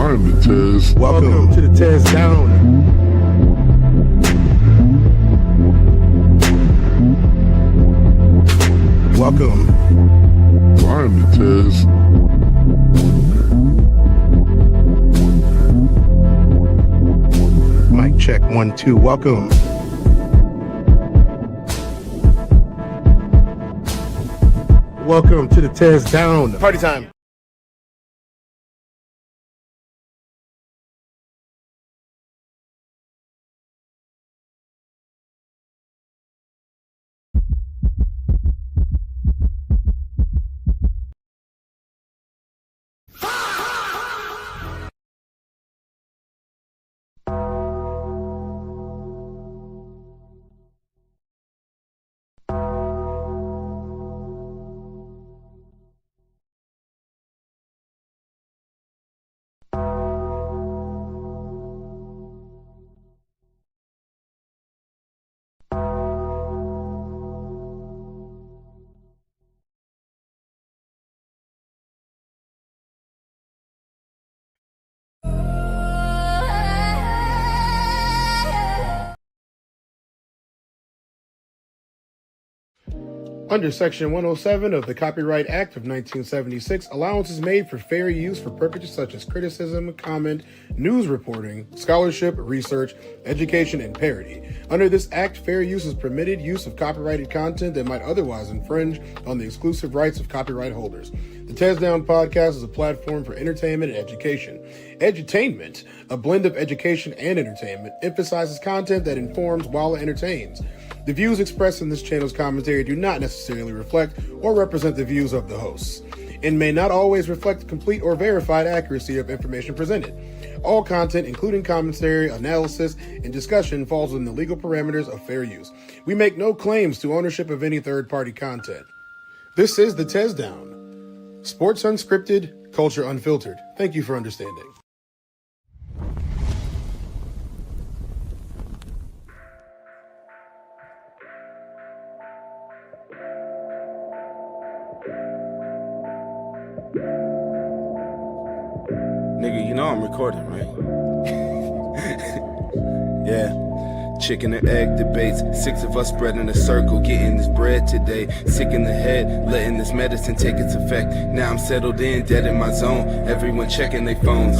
environment, Tez. Welcome to the TezDown. Welcome. Environment, Tez. Mic check 1 2. Welcome. Welcome to the TezDown. Party time. Under Section 107 of the Copyright Act of 1976, allowance is made for fair use for purposes such as criticism, comment, news reporting, scholarship, research, education, and parody. Under this act, fair use is permitted use of copyrighted content that might otherwise infringe on the exclusive rights of copyright holders. The TezDown podcast is a platform for entertainment and education. Edutainment, a blend of education and entertainment, emphasizes content that informs while it entertains. The views expressed in this channel's commentary do not necessarily reflect or represent the views of the hosts, and may not always reflect the complete or verified accuracy of information presented. All content, including commentary, analysis, and discussion, falls within the legal parameters of fair use. We make no claims to ownership of any third-party content. This is the TezDown. Sports unscripted, culture unfiltered. Thank you for understanding. Nigga, you know I'm recording, right? Yeah. Chicken and egg debates. 6 of us spread in a circle, getting this bread today. Sick in the head, letting this medicine take its effect. Now I'm settled in, dead in my zone. Everyone checking their phones.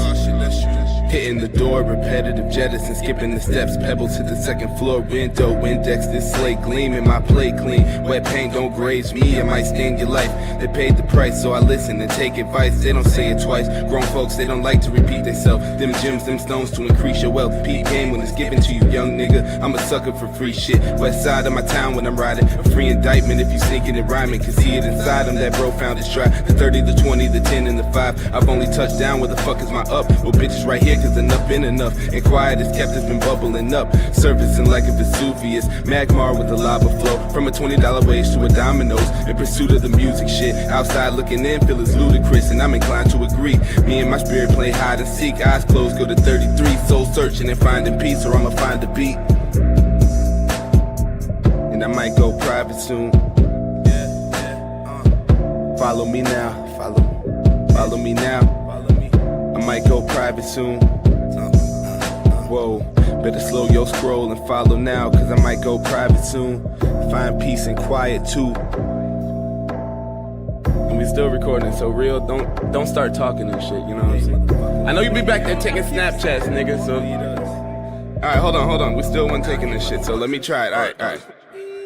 Hitting the door, repetitive jettison, skipping the steps, pebble to the second floor window, index this slate gleaming, my plate clean, wet paint don't graze me, it might stain your life, they paid the price, so I listen and take advice, they don't say it twice, grown folks, they don't like to repeat themselves, them gems, them stones to increase your wealth, peak game when it's given to you, young nigga, I'm a sucker for free shit, west side of my town when I'm riding, a free indictment if you sneaking and rhyming, can see it inside them, that bro found his try, the 30, the 20, the 10, and the 5, I've only touched down, where the fuck is my up, well bitches right here, cause enough been enough, and quiet as kept has been bubbling up, surfacing like a Vesuvius, magmar with a lava flow, from a $20 wage to a dominoes, in pursuit of the music shit, outside looking in feel it's ludicrous, and I'm inclined to agree, me and my spirit play hide and seek, eyes closed go to 33, soul searching and finding peace, or I'ma find a beat, and I might go private soon, follow me now, follow me now, I might go private soon. Whoa, better slow your scroll and follow now, cause I might go private soon. Find peace and quiet too. And we still recording, so real, don't start talking and shit, you know what I'm saying? I know you be back there taking Snapchats, nigga, so. Alright, hold on, we still one taking this shit, so let me try it, alright.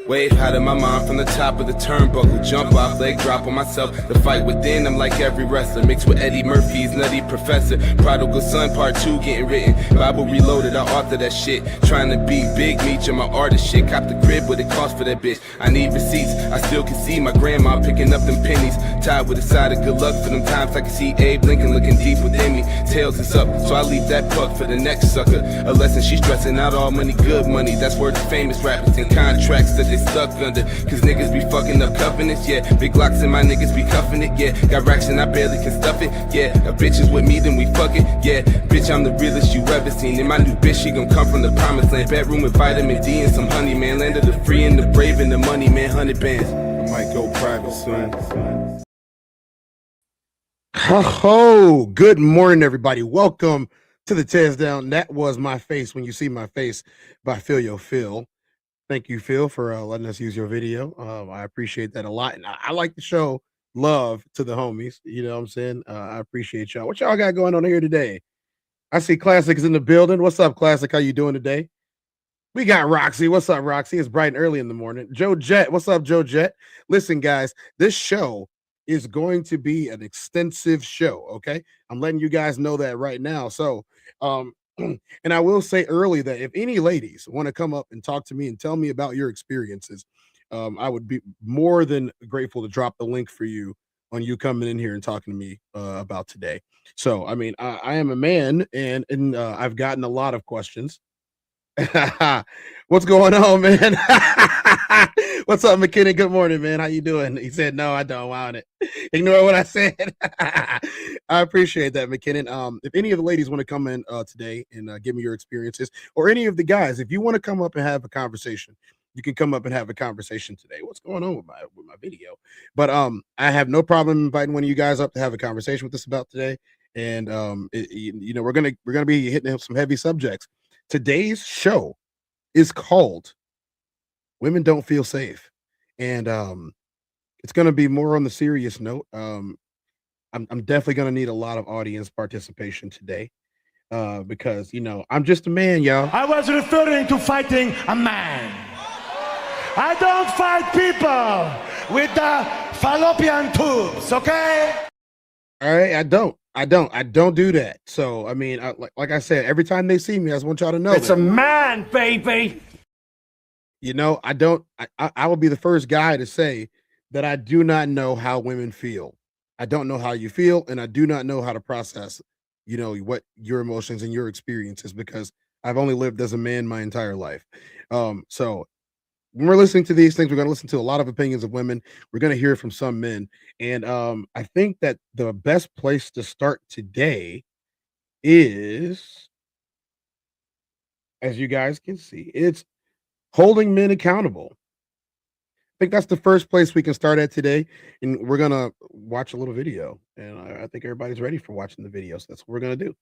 Wave out of my mind from the top of the turnbuckle, jump off, leg drop on myself, the fight within, I'm like every wrestler, mixed with Eddie Murphy's Nutty Professor, Prodigal Son Part 2 getting written, Bible reloaded, I author that shit, trying to be big meat on my artist shit, cop the crib, what it cost for that bitch, I need receipts, I still can see my grandma picking up them pennies, tied with a side of good luck for them times I can see Abe Lincoln looking deep within me, tails is up, so I leave that puck for the next sucker, a lesson she's stressing out all money, good money, that's word to famous rappers and contracts that they stuck under, cause niggas be fucking up covenants, yeah, big locks and my niggas be cuffing it, yeah, got racks and I barely can stuff it, yeah, a bitch is with me then we fuck it, yeah, bitch I'm the realest you ever seen, and my new bitch she gon' come from the promised land, bedroom with vitamin D and some honey, man, land of the free and the brave and the money, man, 100 bands, I might go private soon. Oh, good morning, everybody. Welcome to the TezDown. That was My Face When You See My Face by Feel Yo Phil. Thank you, Phil, for letting us use your video. I appreciate that a lot. And I like to show love to the homies. You know what I'm saying? I appreciate y'all. What y'all got going on here today? I see Classic is in the building. What's up, Classic? How you doing today? We got Roxy. What's up, Roxy? It's bright and early in the morning. Joe Jet. What's up, Joe Jet? Listen, guys, this show is going to be an extensive show. Okay. I'm letting you guys know that right now. So, and I will say early that if any ladies want to come up and talk to me and tell me about your experiences, I would be more than grateful to drop the link for you on you coming in here and talking to me about today. So, I mean, I am a man and I've gotten a lot of questions. What's going on, man? What's up, McKinney? Good morning, man. How you doing? He said, no, I don't want it. Ignore what I said. I appreciate that, McKinnon. If any of the ladies want to come in today and give me your experiences, or any of the guys, if you want to come up and have a conversation, you can come up and have a conversation today. What's going on with my video? But I have no problem inviting one of you guys up to have a conversation with us about today. And we're gonna be hitting some heavy subjects. Today's show is called Women Don't Feel Safe. And it's going to be more on the serious note. I'm definitely going to need a lot of audience participation today because, I'm just a man, y'all. I was referring to fighting a man. I don't fight people with the fallopian tubes, okay? All right, I don't do that. So, I mean, like I said, every time they see me, I just want y'all to know it's a man, baby. I will be the first guy to say that I do not know how women feel. I don't know how you feel, and I do not know how to process, what your emotions and your experiences, because I've only lived as a man my entire life. So when we're listening to these things, we're going to listen to a lot of opinions of women. We're going to hear from some men. And I think that the best place to start today is, as you guys can see, it's holding men accountable. I think that's the first place we can start at today. And we're going to watch a little video. And I think everybody's ready for watching the video. So that's what we're going to do.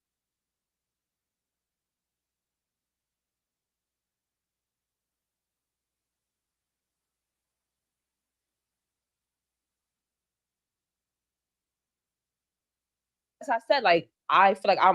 As I said, I feel like I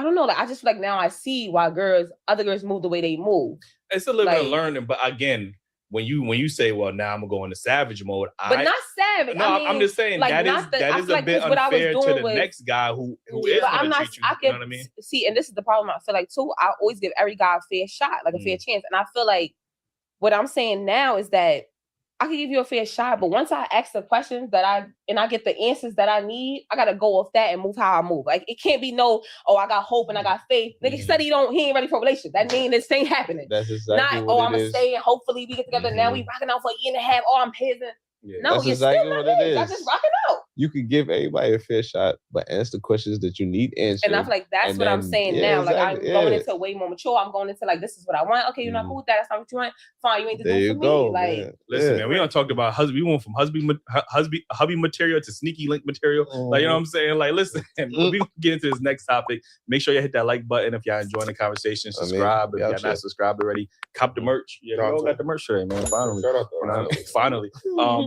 don't know, I just feel like now I see why other girls move the way they move. It's a little bit of learning, but again, when you say, well, now I'm gonna go into savage mode, but not savage. No, I'm just saying that is a bit unfair to the next guy who is gonna treat you. You know what I mean? See, and this is the problem I feel like too. I always give every guy a fair shot, like a fair chance, and I feel like what I'm saying now is that I can give you a fair shot, but once I ask the questions that I get the answers that I need, I gotta go off that and move how I move. Like it can't be I got hope and I got faith. Nigga said he ain't ready for a relationship. That mean this ain't happening. That's exactly what I'm gonna stay and hopefully we get together. Now we rocking out for a year and a half. I'm pissed. Yeah, no, that's exactly what it is. I just rocking out. You could give everybody a fair shot, but answer questions that you need answered. And I feel like that's what I'm saying now. Exactly, like I'm going into way more mature. I'm going into like, this is what I want. Okay, you're not cool with that. That's not what you want. Fine, you ain't the dude for me. Like, man. Listen, man, we don't talk about husband. We went from hubby material to sneaky link material. Like, you know what I'm saying? Like, listen, we get into this next topic. Make sure you hit that like button if y'all enjoying the conversation. Subscribe if y'all not subscribed already. Cop the merch. Yeah, we all got the merch today, man. Finally.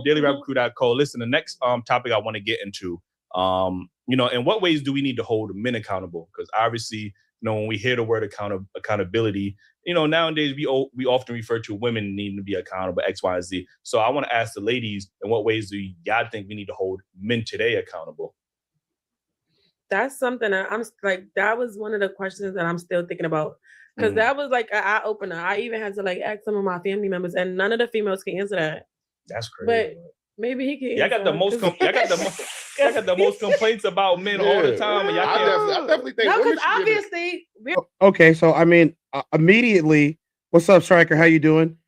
DailyRapperCrew.co. Listen, the next topic I want to get into, in what ways do we need to hold men accountable? Because obviously, when we hear the word accountability, nowadays we often refer to women needing to be accountable, X, Y, and Z. So I want to ask the ladies, in what ways do y'all think we need to hold men today accountable? That's something that was one of the questions that I'm still thinking about. Because that was like an eye opener. I even had to ask some of my family members, and none of the females can answer that. That's crazy. But maybe he can. I got the most. I got the most complaints about men all the time. And I definitely think. No, because obviously. Okay, so I mean, immediately. What's up, Striker? How you doing?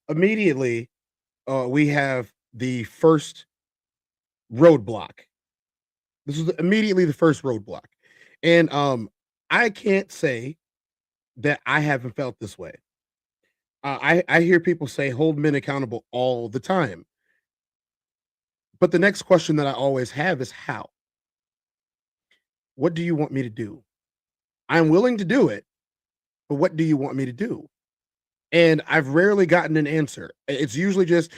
Immediately, we have the first roadblock. This is immediately the first roadblock, and I can't say that I haven't felt this way. I hear people say hold men accountable all the time. But the next question that I always have is how? what do you want me to do? I'm willing to do it, but what do you want me to do? And I've rarely gotten an answer. It's usually just,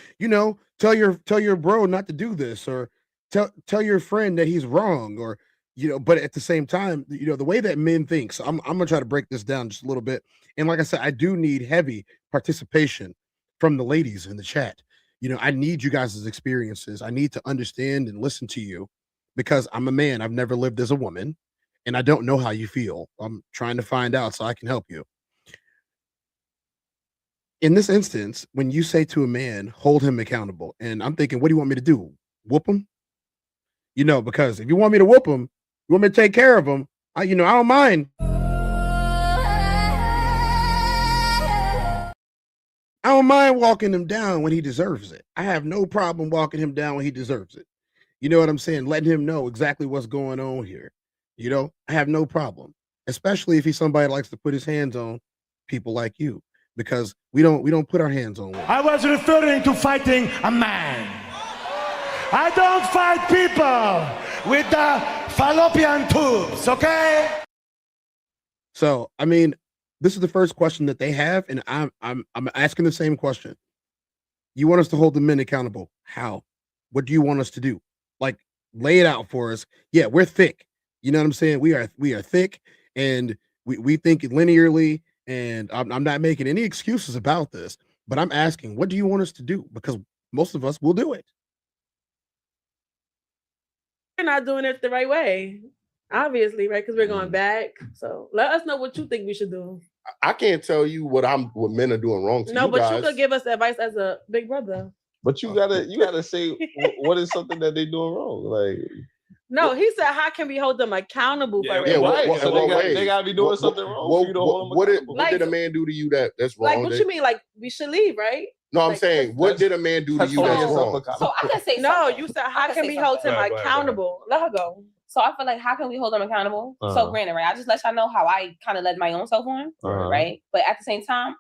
tell your bro not to do this, or tell your friend that he's wrong, or but at the same time, the way that men think. So I'm gonna try to break this down just a little bit. And like I said, I do need heavy participation from the ladies in the chat. I need you guys' experiences. I need to understand and listen to you because I'm a man. I've never lived as a woman, and I don't know how you feel. I'm trying to find out so I can help you. In this instance, when you say to a man, hold him accountable, and I'm thinking, what do you want me to do? Whoop him? Because if you want me to whoop him, you want me to take care of him, I don't mind. I don't mind walking him down when he deserves it. I have no problem walking him down when he deserves it. You know what I'm saying? Letting him know exactly what's going on here. I have no problem, especially if he's somebody that likes to put his hands on people like you, because we don't put our hands on women. I was referring to fighting a man. I don't fight people with the fallopian tubes, okay? So, this is the first question that they have, and I'm asking the same question. You want us to hold the men accountable? How? What do you want us to do? Like, lay it out for us. Yeah, we're thick. You know what I'm saying? We are thick, and we think linearly, and I'm not making any excuses about this, but I'm asking, what do you want us to do? Because most of us will do it. We're not doing it the right way, obviously, right? Because we're going back. So let us know what you think we should do. I can't tell you what men are doing wrong to you guys. You could give us advice as a big brother. But you gotta say what is something that they doing wrong. Like, no, he said, how can we hold them accountable for it? Yeah, right. So they gotta be doing something wrong for you to hold them accountable. What did a man do to you that's wrong? Like, what you mean? Like, we should leave, right? No, I'm saying, what did a man do to you that's wrong? So I can say no. You said, how can we hold him accountable? Let her go. So I feel like, how can we hold them accountable? So granted, right? I just let y'all know how I kind of led my own self on, right? But at the same time,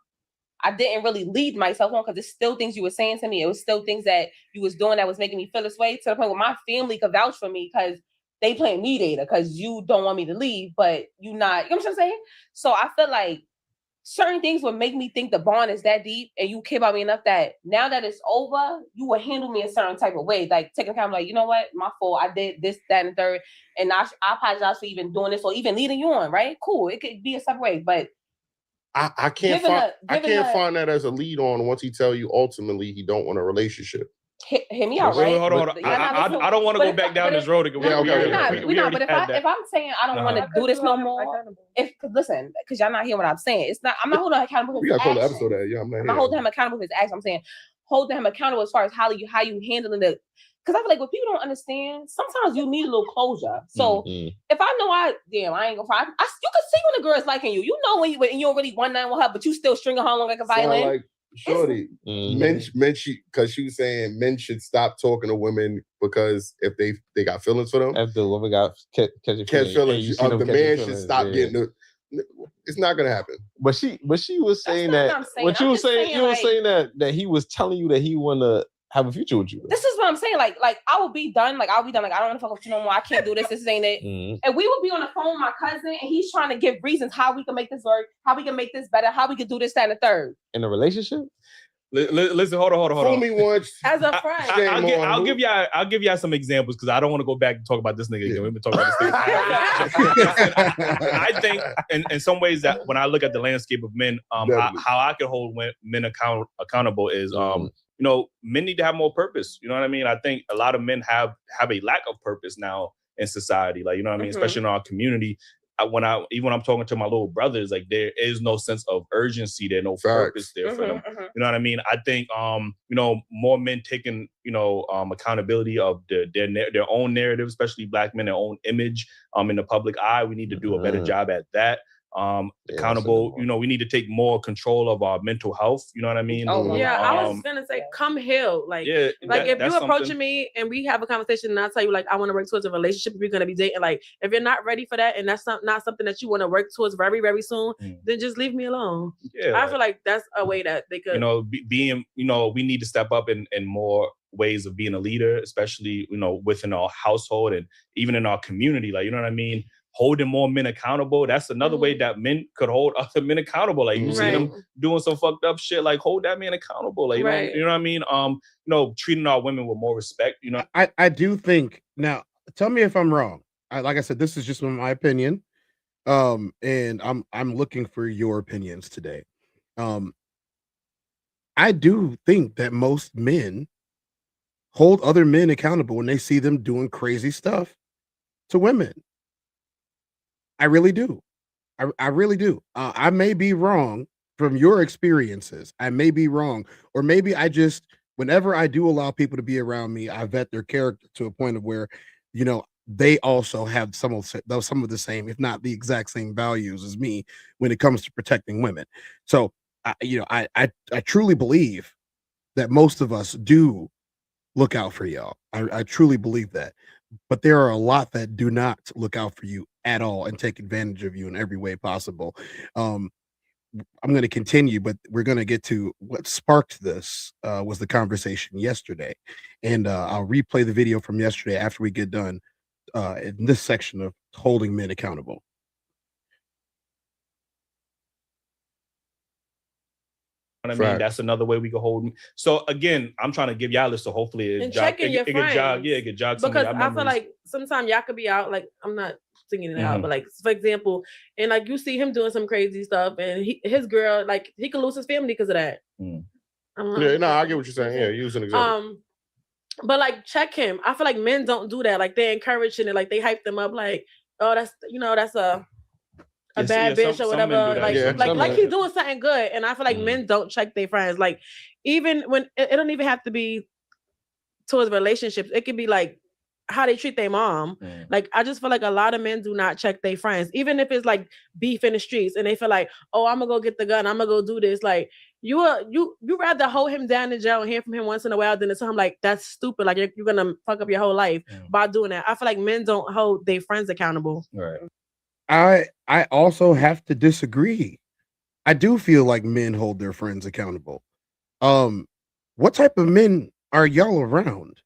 I didn't really lead myself on because it's still things you were saying to me. It was still things that you was doing that was making me feel this way, to the point where my family could vouch for me because they playing mediator because you don't want me to leave, but you not, you know what I'm saying? So I feel like certain things would make me think the bond is that deep and you care about me enough that now that it's over, you will handle me a certain type of way. Like taking account, like, you know what, my fault. I did this, that, and third. And I apologize for even doing this or even leading you on, right? Cool. It could be a separate way, but I can't find that as a lead on once he tell you ultimately he don't want a relationship. Hit me out, right? Hold on. I don't want to go back down this road again. We're not. But if I'm saying I don't want to do this no more, because y'all not hearing what I'm saying. It's not. I'm not holding him accountable. We got to call the episode that. Yeah, I'm not holding him accountable for his actions. I'm saying holding him accountable as far as how you handling it. Because I feel like what people don't understand, sometimes you need a little closure. So if I know I ain't gonna fight. You can see when the girl's liking you. You know when you don't really one night with her, but you still stringing her along like a violin. Like, shorty, men, because she was saying men should stop talking to women because if they got feelings for them, if the woman got catch feelings, the man should stop getting the. It's not gonna happen. But she was saying that. What you were saying, you were saying that he was telling you that he wanna have a future with you. This is what I'm saying. Like I will be done. Like I'll be done. Like I don't want to fuck with you no more. I can't do this. This ain't it. And we will be on the phone with my cousin, and he's trying to give reasons how we can make this work, how we can make this better, how we can do this, that, and the third. In a relationship? Listen, hold on. Fool me once. As a friend. I'll give y'all some examples because I don't want to go back and talk about this nigga again. We've been talking about this nigga. I think in some ways that when I look at the landscape of men, how I can hold men accountable is men need to have more purpose. You know what I mean? I think a lot of men have a lack of purpose now in society. Like, you know what I mean? Especially in our community. When I'm talking to my little brothers, like there is no sense of urgency there, no purpose there for them. You know what I mean? I think more men taking accountability of their own narrative, especially Black men, their own image in the public eye. We need to do a better job at that. Accountable, we need to take more control of our mental health. You know what I mean? I was gonna say, come heal. Like, if you approaching me and we have a conversation and I tell you, like, I want to work towards a relationship, if you're gonna be dating, like, if you're not ready for that and that's not something that you want to work towards very, very soon, then just leave me alone. I feel like that's a way that they could, we need to step up in more ways of being a leader, especially within our household and even in our community. Like, you know what I mean? holding more men accountable. That's another way that men could hold other men accountable. Like you see them doing some fucked up shit, like hold that man accountable. Like you know what I mean? Treating our women with more respect. I do think now. Tell me if I'm wrong. Like I said, this is just my opinion. And I'm looking for your opinions today. I do think that most men hold other men accountable when they see them doing crazy stuff to women. I really do. I really do. I may be wrong from your experiences. I may be wrong, or maybe I just, whenever I do allow people to be around me, I vet their character to a point of where, they also have some of the same, if not the exact same values as me when it comes to protecting women. So, I truly believe that most of us do look out for y'all. I truly believe that. But there are a lot that do not look out for you at all and take advantage of you in every way possible. I'm going to continue, but we're going to get to what sparked this was the conversation yesterday. And I'll replay the video from yesterday after we get done in this section of holding men accountable. I mean, that's another way we can hold them. So again, I'm trying to give y'all this, so hopefully it jog because I feel like sometimes y'all could be out, like I'm not singing it out, but like for example, and like you see him doing some crazy stuff, and his girl, like he could lose his family because of that. I get what you're saying. Yeah, use an example. But like check him. I feel like men don't do that. Like they encouraging it, like they hype them up, like that's a bad bitch or whatever. Like he's doing something good. And I feel like men don't check their friends. Like even when it don't even have to be towards relationships. It could be like how they treat their mom. Like I just feel like a lot of men do not check their friends, even if it's like beef in the streets and they feel like, oh, I'm gonna go get the gun, I'm gonna go do this. Like you rather hold him down in jail and hear from him once in a while than to tell him like that's stupid. Like you're gonna fuck up your whole life by doing that. I feel like men don't hold their friends accountable. Right. I also have to disagree. I do feel like men hold their friends accountable. What type of men are y'all around?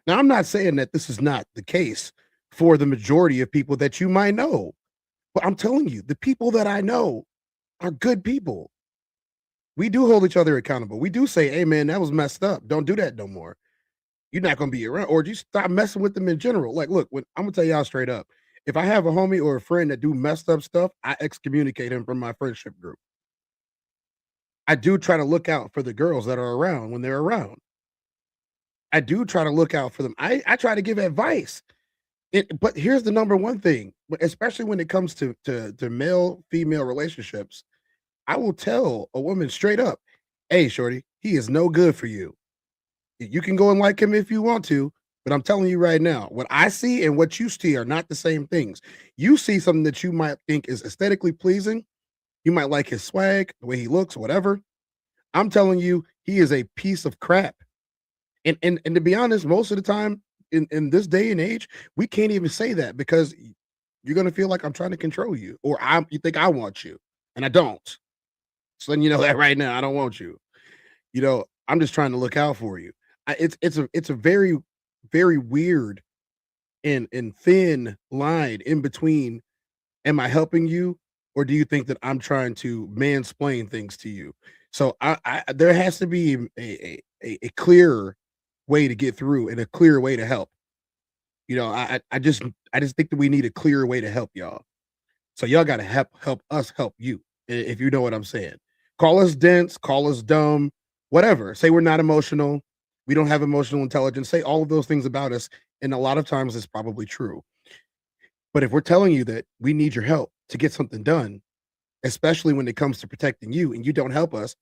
Now, I'm not saying that this is not the case for the majority of people that you might know, but I'm telling you, the people that I know are good people. We do hold each other accountable. We do say, hey, man, that was messed up. Don't do that no more. You're not going to be around, or just stop messing with them in general. Like, look, I'm going to tell y'all straight up. If I have a homie or a friend that do messed up stuff, I excommunicate him from my friendship group. I do try to look out for the girls that are around when they're around. I do try to look out for them. I try to give advice. But here's the number one thing, especially when it comes to male-female relationships, I will tell a woman straight up, hey, shorty, he is no good for you. You can go and like him if you want to, but I'm telling you right now, what I see and what you see are not the same things. You see something that you might think is aesthetically pleasing. You might like his swag, the way he looks, whatever. I'm telling you, he is a piece of crap. And to be honest, most of the time in this day and age, we can't even say that because you're going to feel like I'm trying to control you, or you think I want you, and I don't. So letting you know that right now, I don't want you. I'm just trying to look out for you. It's a very, very weird and thin line in between. Am I helping you, or do you think that I'm trying to mansplain things to you? So there has to be a clear way to get through and a clear way to help. I just think that we need a clearer way to help y'all. So y'all got to help us help you, if you know what I'm saying. Call us dense, call us dumb, whatever. Say we're not emotional. We don't have emotional intelligence. Say all of those things about us. And a lot of times it's probably true. But if we're telling you that we need your help to get something done, especially when it comes to protecting you, and you don't help us,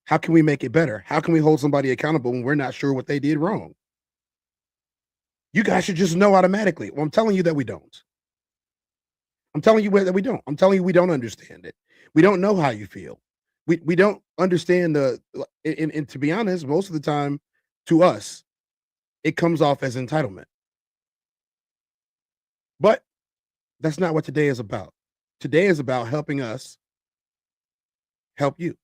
how can we make it better? How can we hold somebody accountable when we're not sure what they did wrong? You guys should just know automatically. Well, I'm telling you that we don't. I'm telling you that we don't. I'm telling you we don't understand it. We don't know how you feel. We don't understand and to be honest, most of the time to us, it comes off as entitlement. But that's not what today is about. Today is about helping us help you.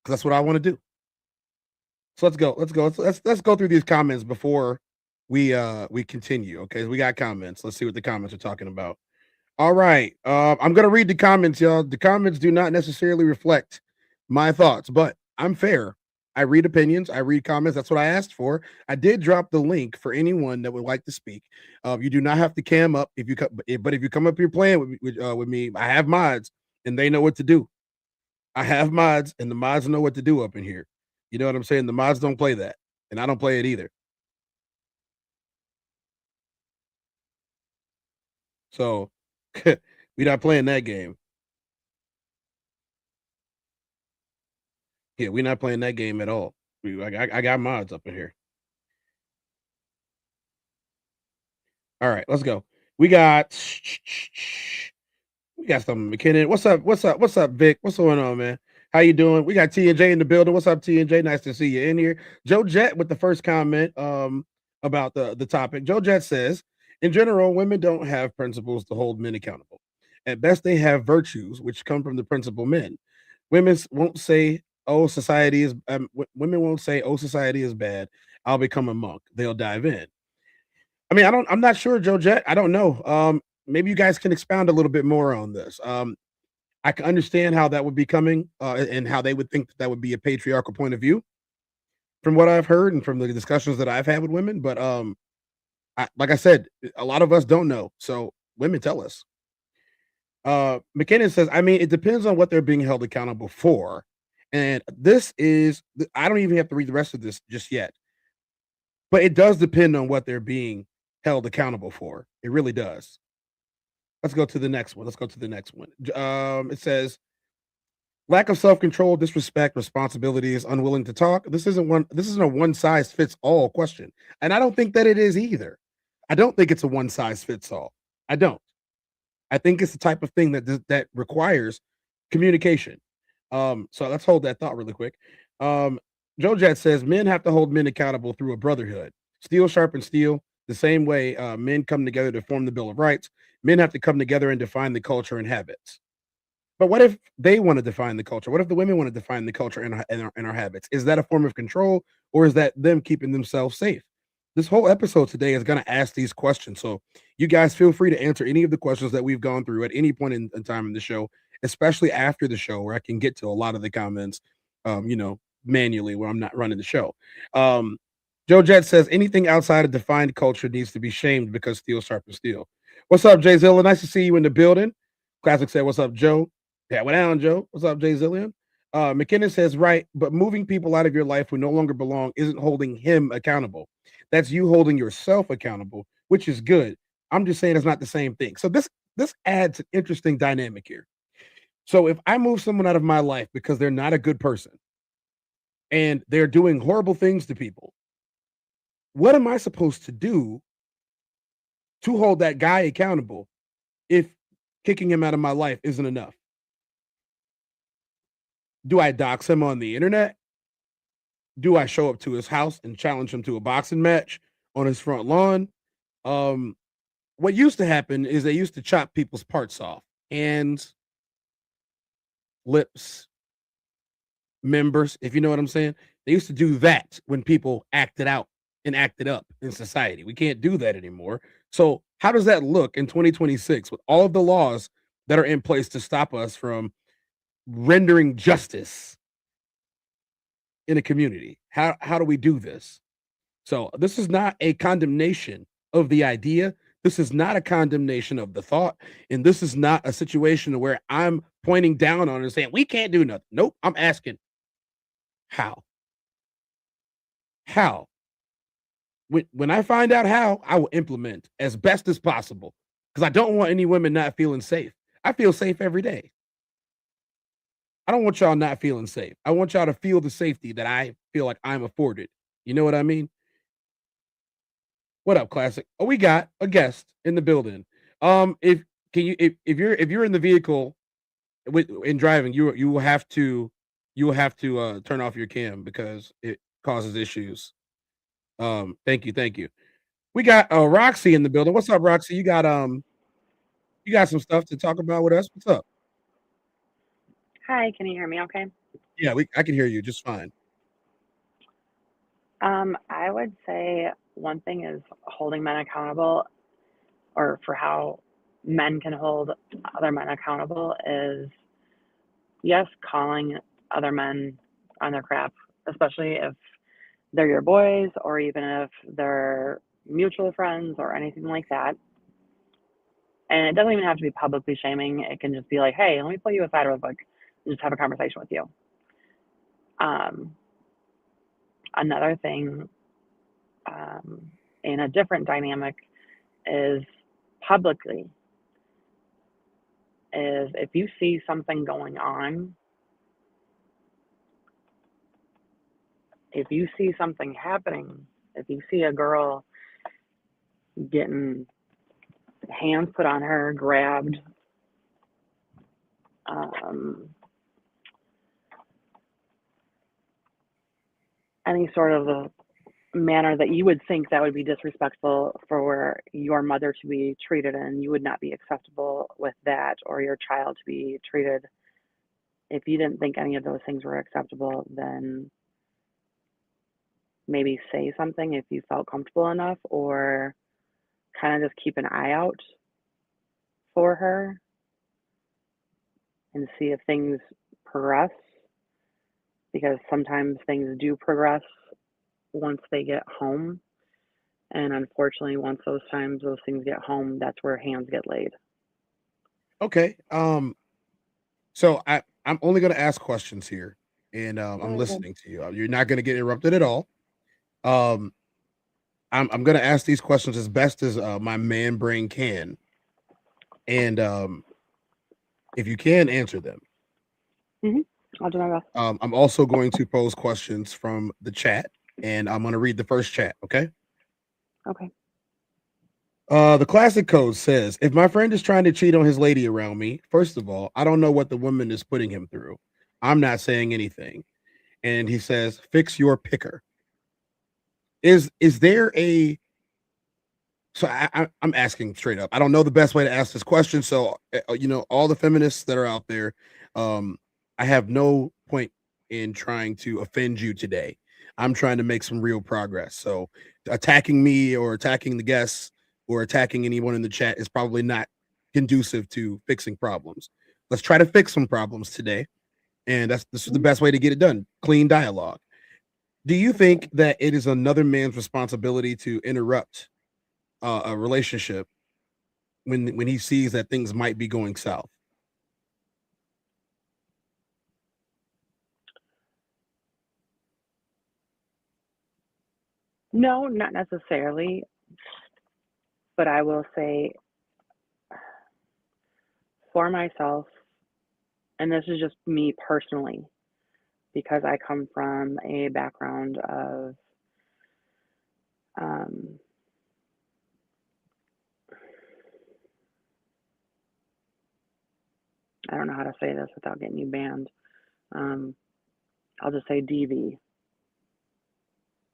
Because that's what I want to do. So let's go. Let's go through these comments before we continue. Okay, we got comments. Let's see what the comments are talking about. All right. I'm gonna read the comments, y'all. The comments do not necessarily reflect my thoughts, but I'm fair. I read opinions. I read comments. That's what I asked for. I did drop the link for anyone that would like to speak. You do not have to cam up if you come, but if you come up here playing with me, I have mods and they know what to do. I have mods and the mods know what to do up in here. You know what I'm saying? The mods don't play that, and I don't play it either. So we're not playing that game. Yeah, we're not playing that game at all. I got mods up in here. All right, let's go. We got something, McKinnon. What's up? What's up, Vic? What's going on, man? How you doing? We got T and J in the building. What's up, T and J? Nice to see you in here. Joe Jet with the first comment about the topic. Joe Jet says, in general, women don't have principles to hold men accountable. At best, they have virtues which come from the principal men. Women won't say, "Oh, society is." Women won't say, "Oh, society is bad. I'll become a monk." They'll dive in. I mean, I'm not sure, Joe Jet. I don't know. Maybe you guys can expound a little bit more on this. I can understand how that would be coming and how they would think that would be a patriarchal point of view from what I've heard and from the discussions that I've had with women. But like I said, a lot of us don't know. So women tell us. McKinnon says, I mean, it depends on what they're being held accountable for. And this is, I don't even have to read the rest of this just yet. But it does depend on what they're being held accountable for. It really does. Let's go to the next one. It says, lack of self-control, disrespect, responsibilities, unwilling to talk. This isn't a one-size-fits-all question. And I don't think that it is either. I don't think it's a one-size-fits-all. I don't. I think it's the type of thing that requires communication. So let's hold that thought really quick. Joe Jet says men have to hold men accountable through a brotherhood. Steel sharpens steel. The same way men come together to form the Bill of Rights, men have to come together and define the culture and habits. But what if they want to define the culture? What if the women want to define the culture and our habits? Is that a form of control, or is that them keeping themselves safe? This whole episode today is going to ask these questions. So you guys feel free to answer any of the questions that we've gone through at any point in time in the show, especially after the show where I can get to a lot of the comments, manually where I'm not running the show. Joe Jet says anything outside of defined culture needs to be shamed because steel sharpens steel. What's up, Jay Zilla? Nice to see you in the building. Classic said, what's up, Joe? Yeah, what down, Joe? What's up, Jay Zillian? McKinnon says, right, but moving people out of your life who no longer belong isn't holding him accountable. That's you holding yourself accountable, which is good. I'm just saying it's not the same thing. So this adds an interesting dynamic here. So if I move someone out of my life because they're not a good person and they're doing horrible things to people, what am I supposed to do to hold that guy accountable if kicking him out of my life isn't enough? Do I dox him on the internet? Do I show up to his house and challenge him to a boxing match on his front lawn? What used to happen is they used to chop people's parts off. Hands, lips, members, if you know what I'm saying. They used to do that when people acted out and acted up in society. We can't do that anymore. So how does that look in 2026 with all of the laws that are in place to stop us from rendering justice in a community? How do we do this? So this is not a condemnation of the idea. This is not a condemnation of the thought. And this is not a situation where I'm pointing down on it and saying, we can't do nothing. Nope. I'm asking, how? How? When I find out how, I will implement as best as possible because I don't want any women not feeling safe. I feel safe every day. I don't want y'all not feeling safe. I want y'all to feel the safety that I feel like I'm afforded. You know what I mean? What up, Classic? Oh, we got a guest in the building. If you're in the vehicle in driving, you will have to turn off your cam because it causes issues. Thank you. We got Roxy in the building. What's up, Roxy? You got some stuff to talk about with us. What's up? Hi, can you hear me okay? Yeah, I can hear you just fine. I would say one thing is holding men accountable, or for how men can hold other men accountable is, yes, calling other men on their crap, especially if they're your boys or even if they're mutual friends or anything like that. And it doesn't even have to be publicly shaming. It can just be like, hey, let me pull you aside real quick and just have a conversation with you. Another thing in a different dynamic is publicly, is if you see something going on, if you see something happening, if you see a girl getting hands put on her, grabbed, any sort of a manner that you would think that would be disrespectful for your mother to be treated in, you would not be acceptable with that, or your child to be treated. If you didn't think any of those things were acceptable, then maybe say something if you felt comfortable enough, or kind of just keep an eye out for her and see if things progress, because sometimes things do progress once they get home. And unfortunately, once those things get home, that's where hands get laid. Okay. So I'm only going to ask questions here, and I'm listening to you. You're not going to get interrupted at all. I'm going to ask these questions as best as my man brain can, and if you can answer them, I'll do my best. I'm also going to pose questions from the chat, and I'm going to read the first chat. Okay. Okay. The classic code says, if my friend is trying to cheat on his lady around me, first of all, I don't know what the woman is putting him through. I'm not saying anything. And he says, fix your picker. Is there a, so I'm asking straight up. I don't know the best way to ask this question. So, all the feminists that are out there, I have no point in trying to offend you today. I'm trying to make some real progress. So attacking me or attacking the guests or attacking anyone in the chat is probably not conducive to fixing problems. Let's try to fix some problems today. And this is the best way to get it done. Clean dialogue. Do you think that it is another man's responsibility to interrupt a relationship when he sees that things might be going south? No, not necessarily. But I will say, for myself, and this is just me personally, because I come from a background of I don't know how to say this without getting you banned. I'll just say DV.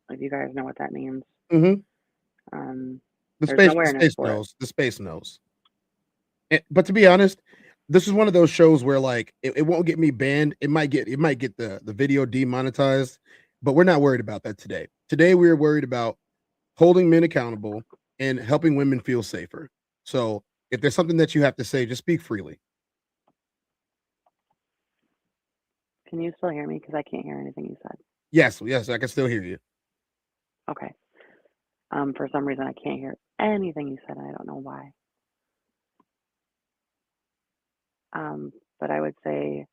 If you guys know what that means. The space knows. But to be honest, this is one of those shows where like it won't get me banned. It might get the video demonetized, but we're not worried about that today. Today we're worried about holding men accountable and helping women feel safer. So if there's something that you have to say, just speak freely. Can you still hear me? Because I can't hear anything you said. Yes, I can still hear you. Okay. For some reason, I can't hear anything you said. I don't know why. But I would say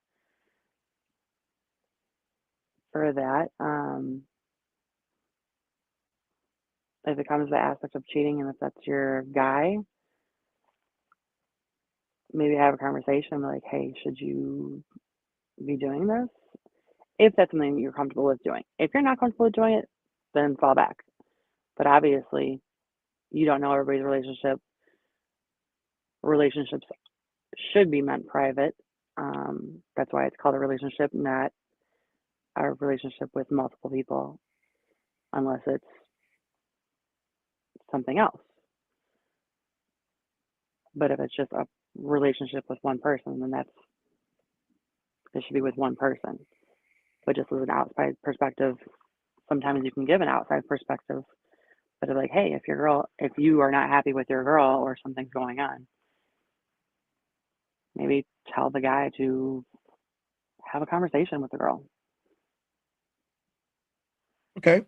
for that, if it comes to the aspect of cheating, and if that's your guy, maybe have a conversation like, hey, should you be doing this? If that's something you're comfortable with doing. If you're not comfortable with doing it, then fall back. But obviously, you don't know everybody's relationship. Relationships should be meant private. That's why it's called a relationship, not a relationship with multiple people, unless it's something else. But if it's just a relationship with one person, then it should be with one person. But just as an outside perspective, sometimes you can give an outside perspective, But like, hey, if you are not happy with your girl or something's going on, maybe tell the guy to have a conversation with the girl. Okay.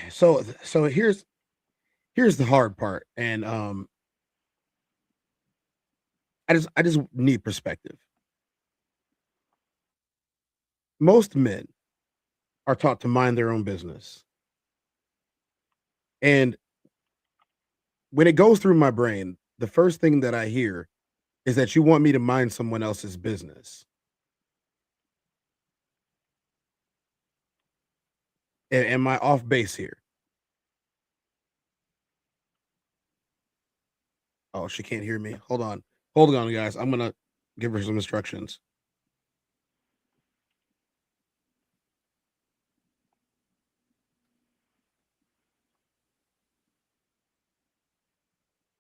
So here's the hard part, and I just need perspective. Most men are taught to mind their own business. And when it goes through my brain, the first thing that I hear is that you want me to mind someone else's business. Am I off base here? Oh, she can't hear me. Hold on, guys. I'm gonna give her some instructions.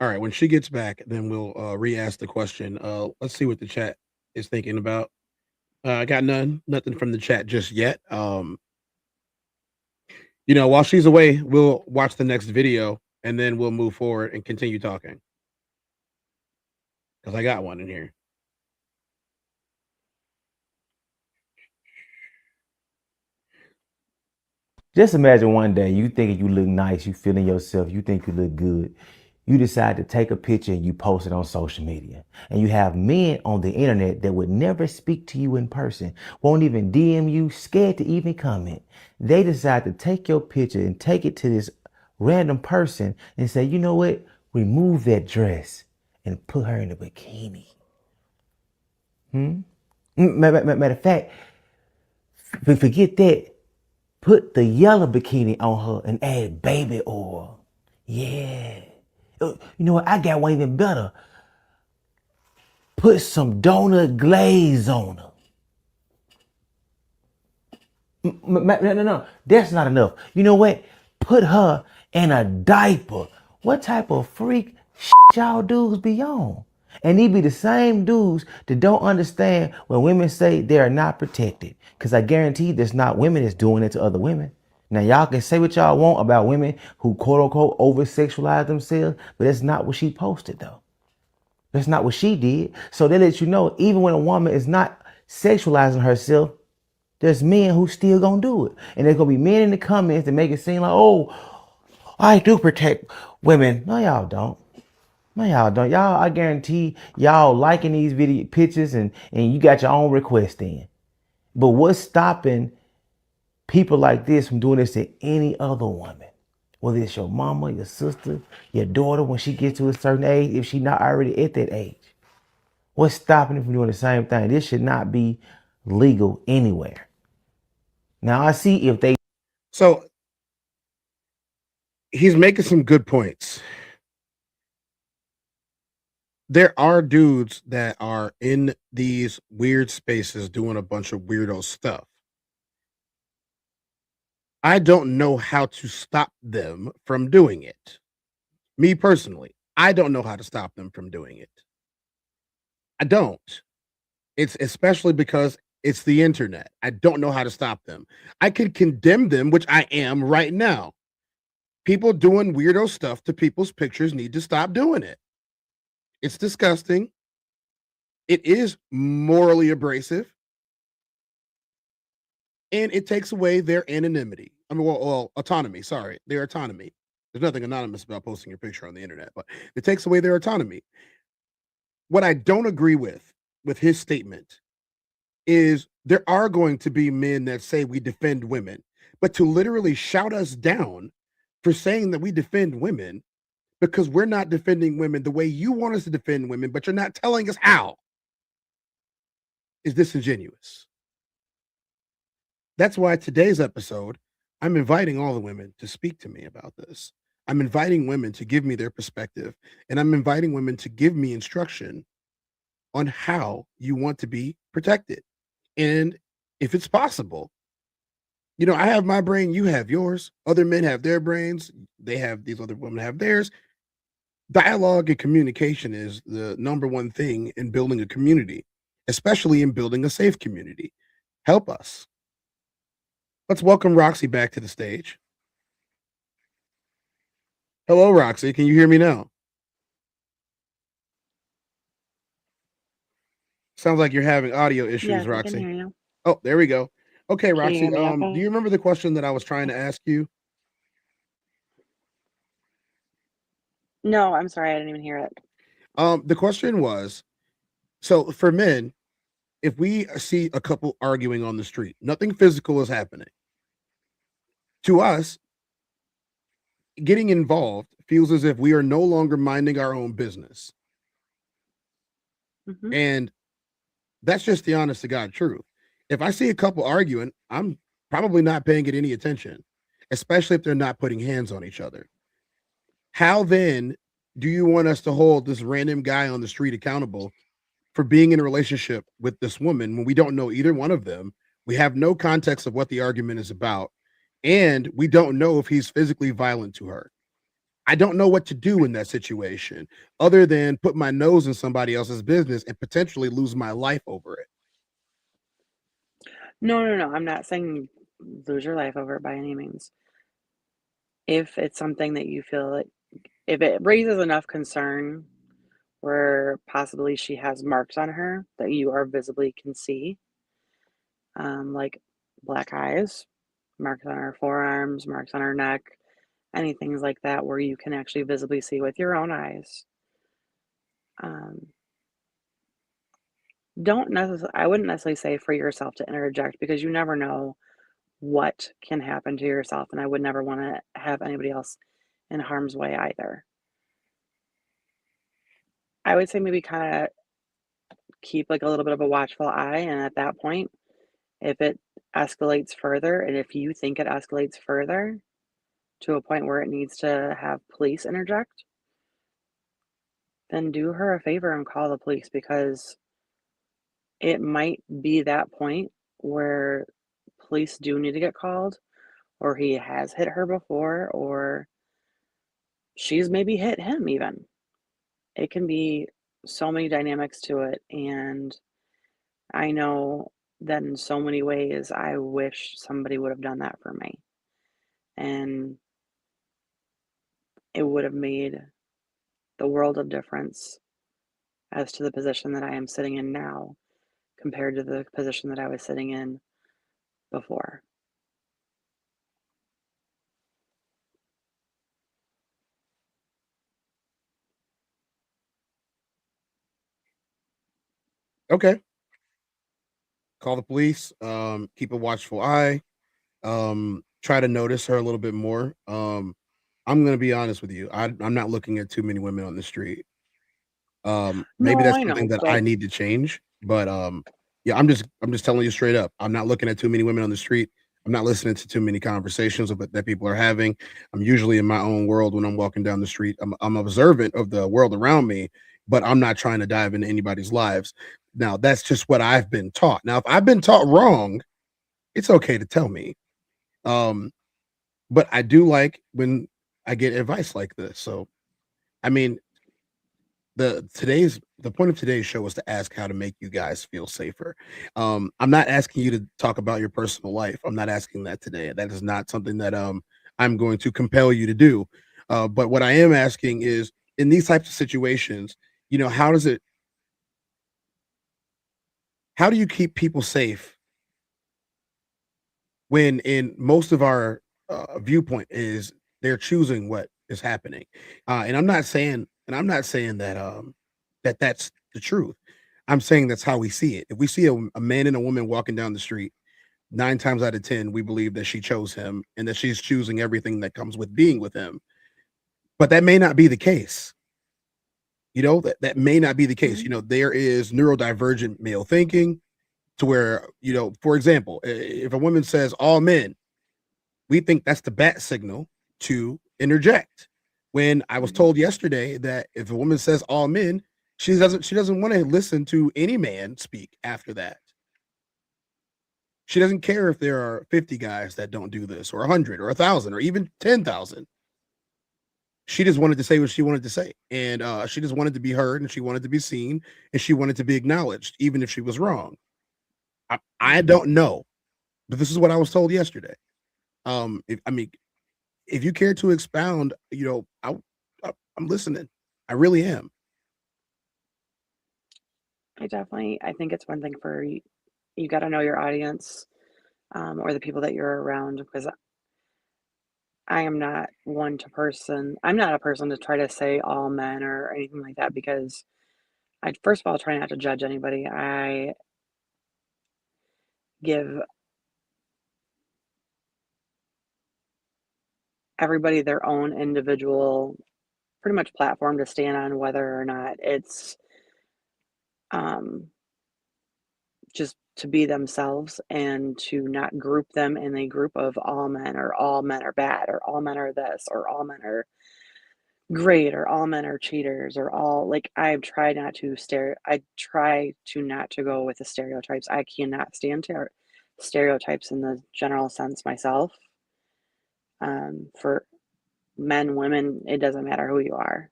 All right, when she gets back, then we'll re-ask the question. Let's see what the chat is thinking about. I got nothing from the chat just yet. While she's away, we'll watch the next video and then we'll move forward and continue talking. Because I got one in here. Just imagine one day you thinking you look nice, you feeling yourself, you think you look good. You decide to take a picture and you post it on social media. And you have men on the internet that would never speak to you in person, won't even DM you, scared to even comment. They decide to take your picture and take it to this random person and say, you know what? Remove that dress and put her in a bikini. Matter of fact, forget that. Put the yellow bikini on her and add baby oil. Yeah. You know what? I got one even better. Put some donut glaze on her. No. That's not enough. You know what? Put her in a diaper. What type of freak y'all dudes be on? And they be the same dudes that don't understand when women say they are not protected. Because I guarantee there's not women that's doing it to other women. Now, y'all can say what y'all want about women who quote unquote over-sexualize themselves, but that's not what she posted though. That's not what she did. So they let you know, even when a woman is not sexualizing herself, there's men who still gonna do it. And there's gonna be men in the comments that make it seem like, oh, I do protect women. No, y'all don't. No, y'all don't. Y'all, I guarantee y'all liking these video pictures and you got your own request in. But what's stopping people like this from doing this to any other woman? Whether it's your mama, your sister, your daughter, when she gets to a certain age, if she's not already at that age. What's stopping them from doing the same thing? This should not be legal anywhere. Now I see if they... So he's making some good points. There are dudes that are in these weird spaces doing a bunch of weirdo stuff. I don't know how to stop them from doing it. Me personally, I don't know how to stop them from doing it. I don't. It's especially because it's the internet. I don't know how to stop them. I can condemn them, which I am right now. People doing weirdo stuff to people's pictures need to stop doing it. It's disgusting. It is morally abrasive. And it takes away their anonymity. I mean, well, autonomy. Sorry, their autonomy. There's nothing anonymous about posting your picture on the internet, but it takes away their autonomy. What I don't agree with his statement is there are going to be men that say we defend women, but to literally shout us down for saying that we defend women because we're not defending women the way you want us to defend women, but you're not telling us how, is disingenuous. That's why today's episode, I'm inviting all the women to speak to me about this. I'm inviting women to give me their perspective, and I'm inviting women to give me instruction on how you want to be protected. And if it's possible, I have my brain, you have yours. Other men have their brains. They have, these other women have theirs. Dialogue and communication is the number one thing in building a community, especially in building a safe community. Help us. Let's welcome Roxy back to the stage. Hello, Roxy. Can you hear me now? Sounds like you're having audio issues, Yes, Roxy. I can hear you. Oh, there we go. Okay, Can you Roxy. hear me okay? Do you remember the question that I was trying to ask you? No, I'm sorry, I didn't even hear it. The question was, so for men, if we see a couple arguing on the street, nothing physical is happening. To us, getting involved feels as if we are no longer minding our own business. Mm-hmm. And that's just the honest to God truth. If I see a couple arguing, I'm probably not paying it any attention, especially if they're not putting hands on each other. How then do you want us to hold this random guy on the street accountable for being in a relationship with this woman when we don't know either one of them? We have no context of what the argument is about, and we don't know if he's physically violent to her. I don't know what to do in that situation other than put my nose in somebody else's business and potentially lose my life over it. No. I'm not saying lose your life over it by any means. If it's something that you feel like, if it raises enough concern where possibly she has marks on her that you are visibly can see, like black eyes, marks on her forearms, marks on her neck, anything like that where you can actually visibly see with your own eyes. I wouldn't necessarily say for yourself to interject because you never know what can happen to yourself, and I would never want to have anybody else in harm's way either. I would say maybe kind of keep like a little bit of a watchful eye, and at that point, if it escalates further, and if you think it escalates further to a point where it needs to have police interject, then do her a favor and call the police, because it might be that point where police do need to get called, or he has hit her before, or she's maybe hit him even. It can be so many dynamics to it, and I know that in so many ways I wish somebody would have done that for me, and it would have made the world of difference as to the position that I am sitting in now compared to the position that I was sitting in before. Okay. Call the police, keep a watchful eye, try to notice her a little bit more. I'm gonna be honest with you. I'm not looking at too many women on the street. Maybe No, that's I something know, that I but need to change. But yeah, I'm just telling you straight up. I'm not looking at too many women on the street. I'm not listening to too many conversations that people are having. I'm usually in my own world when I'm walking down the street. I'm observant of the world around me, but I'm not trying to dive into anybody's lives. Now, that's just what I've been taught. Now, if I've been taught wrong, it's okay to tell me. But I do like when I get advice like this. So, I mean, the point of today's show was to ask how to make you guys feel safer. I'm not asking you to talk about your personal life. I'm not asking that today. That is not something that I'm going to compel you to do. But what I am asking is, in these types of situations, you know, how do you keep people safe when in most of our viewpoint is they're choosing what is happening? And I'm not saying that that's the truth. I'm saying that's how we see it. If we see a man and a woman walking down the street, 9 times out of 10 we believe that she chose him and that she's choosing everything that comes with being with him. But that may not be the case. You know, that may not be the case. You know, there is neurodivergent male thinking to where, you know, for example, if a woman says all men, we think that's the bat signal to interject. When I was told yesterday that if a woman says all men, she doesn't want to listen to any man speak after that. She doesn't care if there are 50 guys that don't do this, or 100 or 1,000 or even 10,000. She just wanted to say what she wanted to say, and she just wanted to be heard, and she wanted to be seen, and she wanted to be acknowledged, even if she was wrong. I don't know But this is what I was told yesterday. If you care to expound, I'm listening. I really am. I think it's one thing for you got to know your audience, or the people that you're around, because I'm not a person to try to say all men or anything like that, because I, first of all, try not to judge anybody. I give everybody their own individual, pretty much platform to stand on, whether or not it's just to be themselves, and to not group them in a group of all men, or all men are bad, or all men are this, or all men are great, or all men are cheaters, or all, like, I try not to go with the stereotypes. I cannot stand stereotypes in the general sense myself. For men, women, it doesn't matter who you are.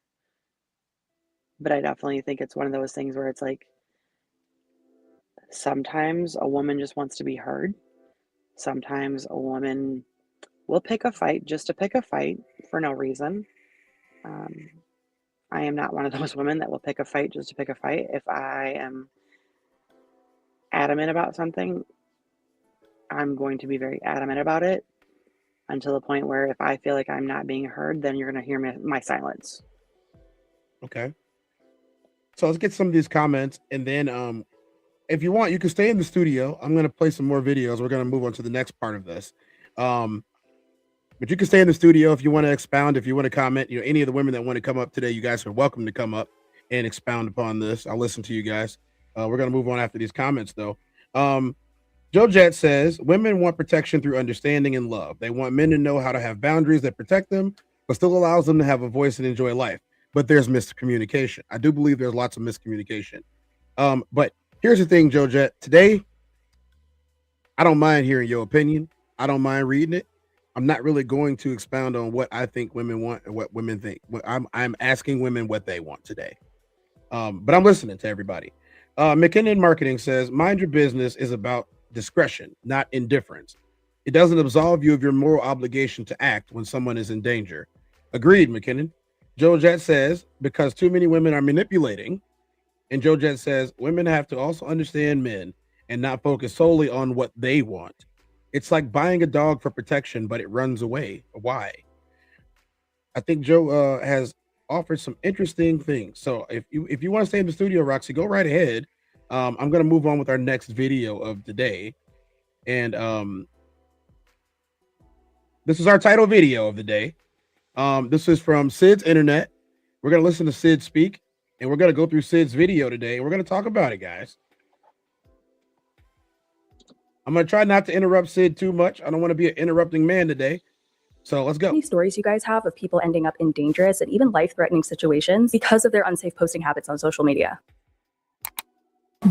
But I definitely think it's one of those things where it's like, sometimes a woman just wants to be heard. Sometimes a woman will pick a fight just to pick a fight for no reason. I am not one of those women that will pick a fight just to pick a fight. If I am adamant about something, I'm going to be very adamant about it, until the point where if I feel like I'm not being heard, then you're going to hear my silence. Okay. So let's get some of these comments, and then if you want, you can stay in the studio. I'm going to play some more videos. We're going to move on to the next part of this. But you can stay in the studio if you want to expound, if you want to comment. Any of the women that want to come up today, you guys are welcome to come up and expound upon this. I'll listen to you guys. We're going to move on after these comments, though. Joe Jet says, women want protection through understanding and love. They want men to know how to have boundaries that protect them, but still allows them to have a voice and enjoy life. But there's miscommunication. I do believe there's lots of miscommunication. But here's the thing, Joe Jet. Today, I don't mind hearing your opinion. I don't mind reading it. I'm not really going to expound on what I think women want or what women think. I'm asking women what they want today. But I'm listening to everybody. McKinnon Marketing says, mind your business is about discretion, not indifference. It doesn't absolve you of your moral obligation to act when someone is in danger. Agreed, McKinnon. Joe Jet says, because too many women are manipulating. And Joe Jet says, women have to also understand men and not focus solely on what they want. It's like buying a dog for protection, but it runs away. Why? I think Joe has offered some interesting things. So if you want to stay in the studio, Roxy, go right ahead. I'm going to move on with our next video of the day. And this is our title video of the day. This is from Sid's Internet. We're going to listen to Sid speak, and we're going to go through Sid's video today, and we're going to talk about it, guys. I'm going to try not to interrupt Sid too much. I don't want to be an interrupting man today. So let's go. How many stories you guys have of people ending up in dangerous and even life-threatening situations because of their unsafe posting habits on social media?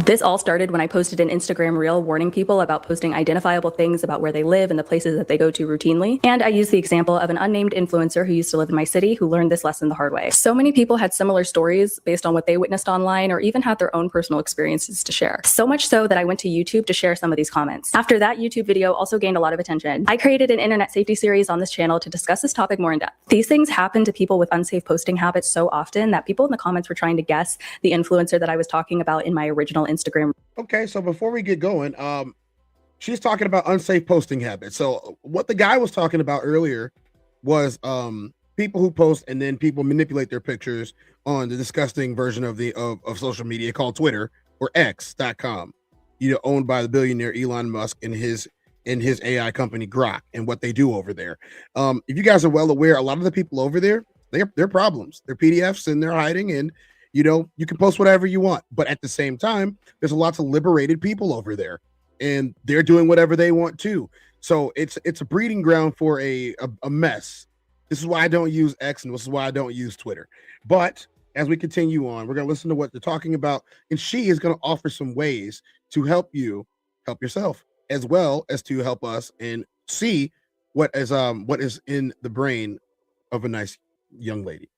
This all started when I posted an Instagram reel warning people about posting identifiable things about where they live and the places that they go to routinely. And I used the example of an unnamed influencer who used to live in my city who learned this lesson the hard way. So many people had similar stories based on what they witnessed online, or even had their own personal experiences to share. So much so that I went to YouTube to share some of these comments. After that YouTube video also gained a lot of attention, I created an internet safety series on this channel to discuss this topic more in depth. These things happen to people with unsafe posting habits so often that people in the comments were trying to guess the influencer that I was talking about in my original Instagram. Okay, so before we get going, she's talking about unsafe posting habits. So what the guy was talking about earlier was people who post and then people manipulate their pictures on the disgusting version of of social media called Twitter, or X.com, owned by the billionaire Elon Musk and his AI company Grok, and what they do over there. If you guys are well aware, a lot of the people over there, they're problems. They're PDFs and they're hiding, and you can post whatever you want, but at the same time, there's lots of liberated people over there, and they're doing whatever they want too. So it's a breeding ground for a mess. This is why I don't use X, and this is why I don't use Twitter. But as we continue on, we're going to listen to what they're talking about, and she is going to offer some ways to help you help yourself, as well as to help us and see what is in the brain of a nice young lady.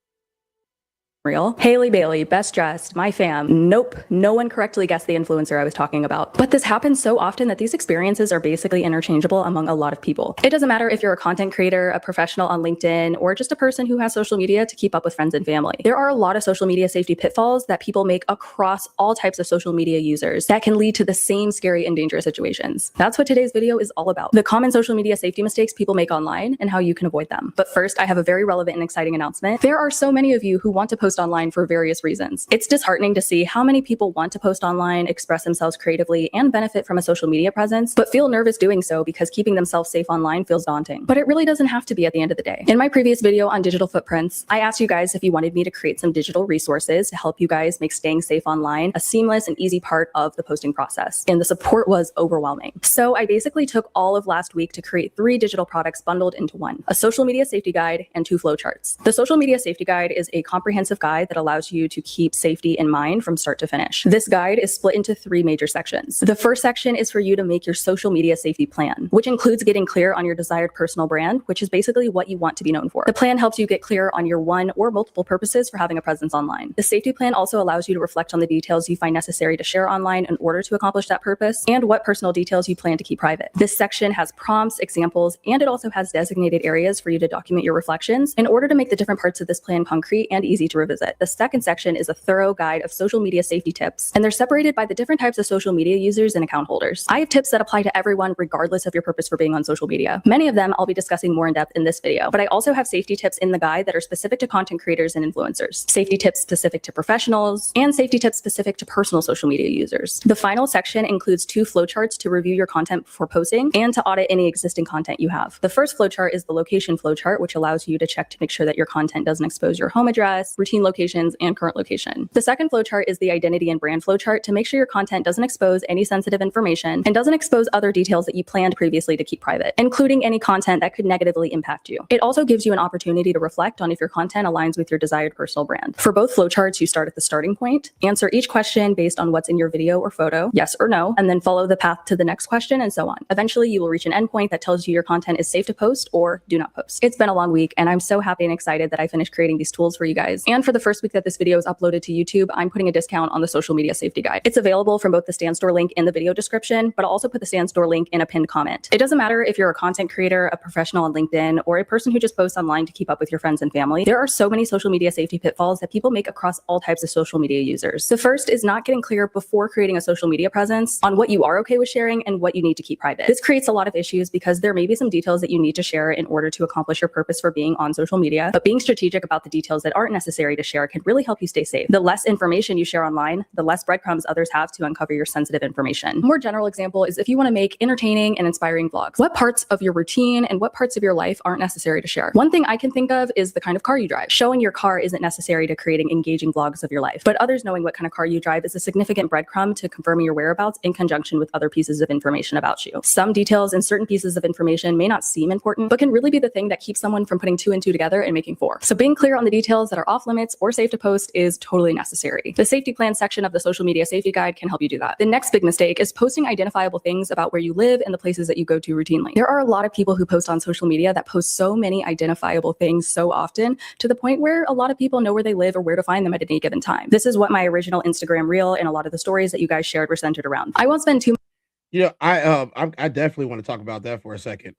Real. Haley Bailey, best dressed, my fam. Nope, no one correctly guessed the influencer I was talking about. But this happens so often that these experiences are basically interchangeable among a lot of people. It doesn't matter if you're a content creator, a professional on LinkedIn, or just a person who has social media to keep up with friends and family. There are a lot of social media safety pitfalls that people make across all types of social media users that can lead to the same scary and dangerous situations. That's what today's video is all about. The common social media safety mistakes people make online and how you can avoid them. But first, I have a very relevant and exciting announcement. There are so many of you who want to post online for various reasons. It's disheartening to see how many people want to post online, express themselves creatively, and benefit from a social media presence, but feel nervous doing so because keeping themselves safe online feels daunting. But it really doesn't have to be at the end of the day. In my previous video on digital footprints, I asked you guys if you wanted me to create some digital resources to help you guys make staying safe online a seamless and easy part of the posting process. And the support was overwhelming. So I basically took all of last week to create 3 digital products bundled into one: a social media safety guide and 2 flowcharts. The social media safety guide is a comprehensive guide that allows you to keep safety in mind from start to finish. This guide is split into 3 major sections. The first section is for you to make your social media safety plan, which includes getting clear on your desired personal brand, which is basically what you want to be known for. The plan helps you get clear on your one or multiple purposes for having a presence online. The safety plan also allows you to reflect on the details you find necessary to share online in order to accomplish that purpose, and what personal details you plan to keep private. This section has prompts, examples, and it also has designated areas for you to document your reflections in order to make the different parts of this plan concrete and easy to revisit. The second section is a thorough guide of social media safety tips, and they're separated by the different types of social media users and account holders. I have tips that apply to everyone regardless of your purpose for being on social media. Many of them I'll be discussing more in depth in this video, but I also have safety tips in the guide that are specific to content creators and influencers, safety tips specific to professionals, and safety tips specific to personal social media users. The final section includes 2 flowcharts to review your content before posting and to audit any existing content you have. The first flowchart is the location flowchart, which allows you to check to make sure that your content doesn't expose your home address, routine locations, and current location. The second flowchart is the identity and brand flowchart to make sure your content doesn't expose any sensitive information and doesn't expose other details that you planned previously to keep private, including any content that could negatively impact you. It also gives you an opportunity to reflect on if your content aligns with your desired personal brand. For both flowcharts, you start at the starting point, answer each question based on what's in your video or photo, yes or no, and then follow the path to the next question and so on. Eventually, you will reach an endpoint that tells you your content is safe to post or do not post. It's been a long week, and I'm so happy and excited that I finished creating these tools for you guys. And for the first week that this video is uploaded to YouTube, I'm putting a discount on the social media safety guide. It's available from both the Stan Store link in the video description, but I'll also put the Stan Store link in a pinned comment. It doesn't matter if you're a content creator, a professional on LinkedIn, or a person who just posts online to keep up with your friends and family. There are so many social media safety pitfalls that people make across all types of social media users. The first is not getting clear before creating a social media presence on what you are okay with sharing and what you need to keep private. This creates a lot of issues because there may be some details that you need to share in order to accomplish your purpose for being on social media, but being strategic about the details that aren't necessary to share can really help you stay safe. The less information you share online, the less breadcrumbs others have to uncover your sensitive information. A more general example is if you want to make entertaining and inspiring vlogs, what parts of your routine and what parts of your life aren't necessary to share? One thing I can think of is the kind of car you drive. Showing your car isn't necessary to creating engaging vlogs of your life, but others knowing what kind of car you drive is a significant breadcrumb to confirming your whereabouts in conjunction with other pieces of information about you. Some details and certain pieces of information may not seem important, but can really be the thing that keeps someone from putting 2 and 2 together and making 4. So being clear on the details that are off limits or safe to post is totally necessary. The safety plan section of the social media safety guide can help you do that. The next big mistake is posting identifiable things about where you live and the places that you go to routinely. There are a lot of people who post on social media that post so many identifiable things so often to the point where a lot of people know where they live or where to find them at any given time. This is what my original Instagram reel and a lot of the stories that you guys shared were centered around. I won't spend too much. I definitely want to talk about that for a second.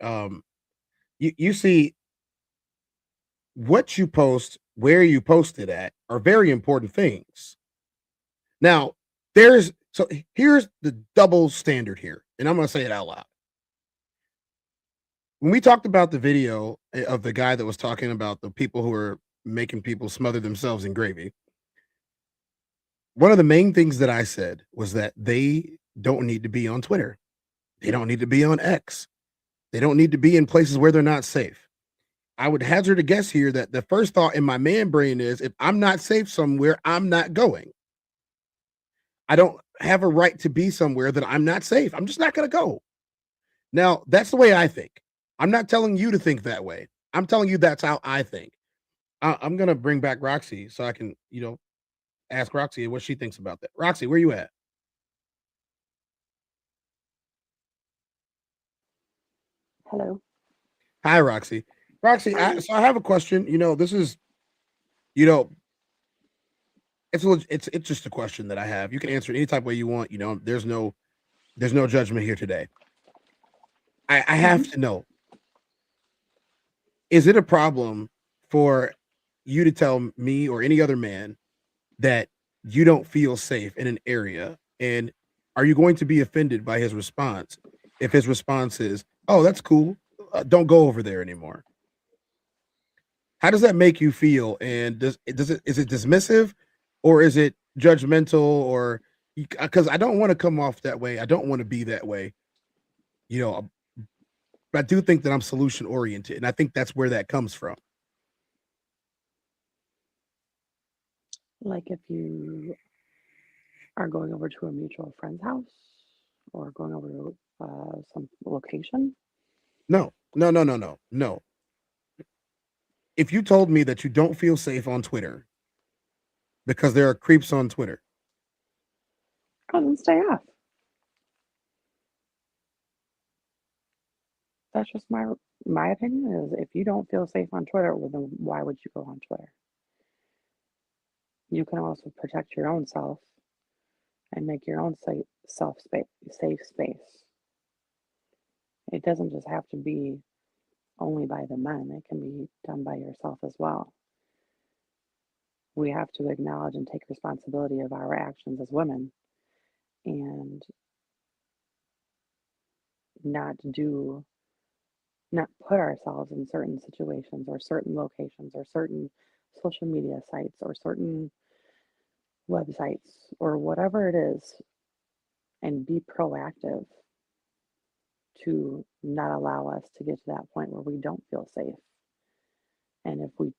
You see, what you post, where you post it at, are very important things. Now, here's the double standard here, and I'm going to say it out loud. When we talked about the video of the guy that was talking about the people who are making people smother themselves in gravy, one of the main things that I said was that they don't need to be on Twitter. They don't need to be on X. They don't need to be in places where they're not safe. I would hazard a guess here that the first thought in my man brain is, if I'm not safe somewhere, I'm not going. I don't have a right to be somewhere that I'm not safe. I'm just not going to go. Now, that's the way I think. I'm not telling you to think that way. I'm telling you that's how I think. I'm going to bring back Roxy so I can, ask Roxy what she thinks about that. Roxy, where you at? Hello. Hi, Roxy. Roxy, so I have a question. This is, it's just a question that I have. You can answer it any type of way you want. You know, there's no judgment here today. I have to know, is it a problem for you to tell me or any other man that you don't feel safe in an area? And are you going to be offended by his response if his response is, "Oh, that's cool. Don't go over there anymore"? How does that make you feel? And is it dismissive, or is it judgmental, or because I don't want to come off that way. I don't want to be that way. You know, but I do think that I'm solution oriented, and I think that's where that comes from. Like if you are going over to a mutual friend's house or going over to some location. No. If you told me that you don't feel safe on Twitter because there are creeps on Twitter, then stay off. That's just my opinion. Is if you don't feel safe on Twitter, well, then why would you go on Twitter? You can also protect your own self and make your own safe space. It doesn't just have to be only by the men. It can be done by yourself as well. We have to acknowledge and take responsibility of our actions as women and not put ourselves in certain situations or certain locations or certain social media sites or certain websites or whatever it is, and be proactive to not allow us to get to that point where we don't feel safe. And if we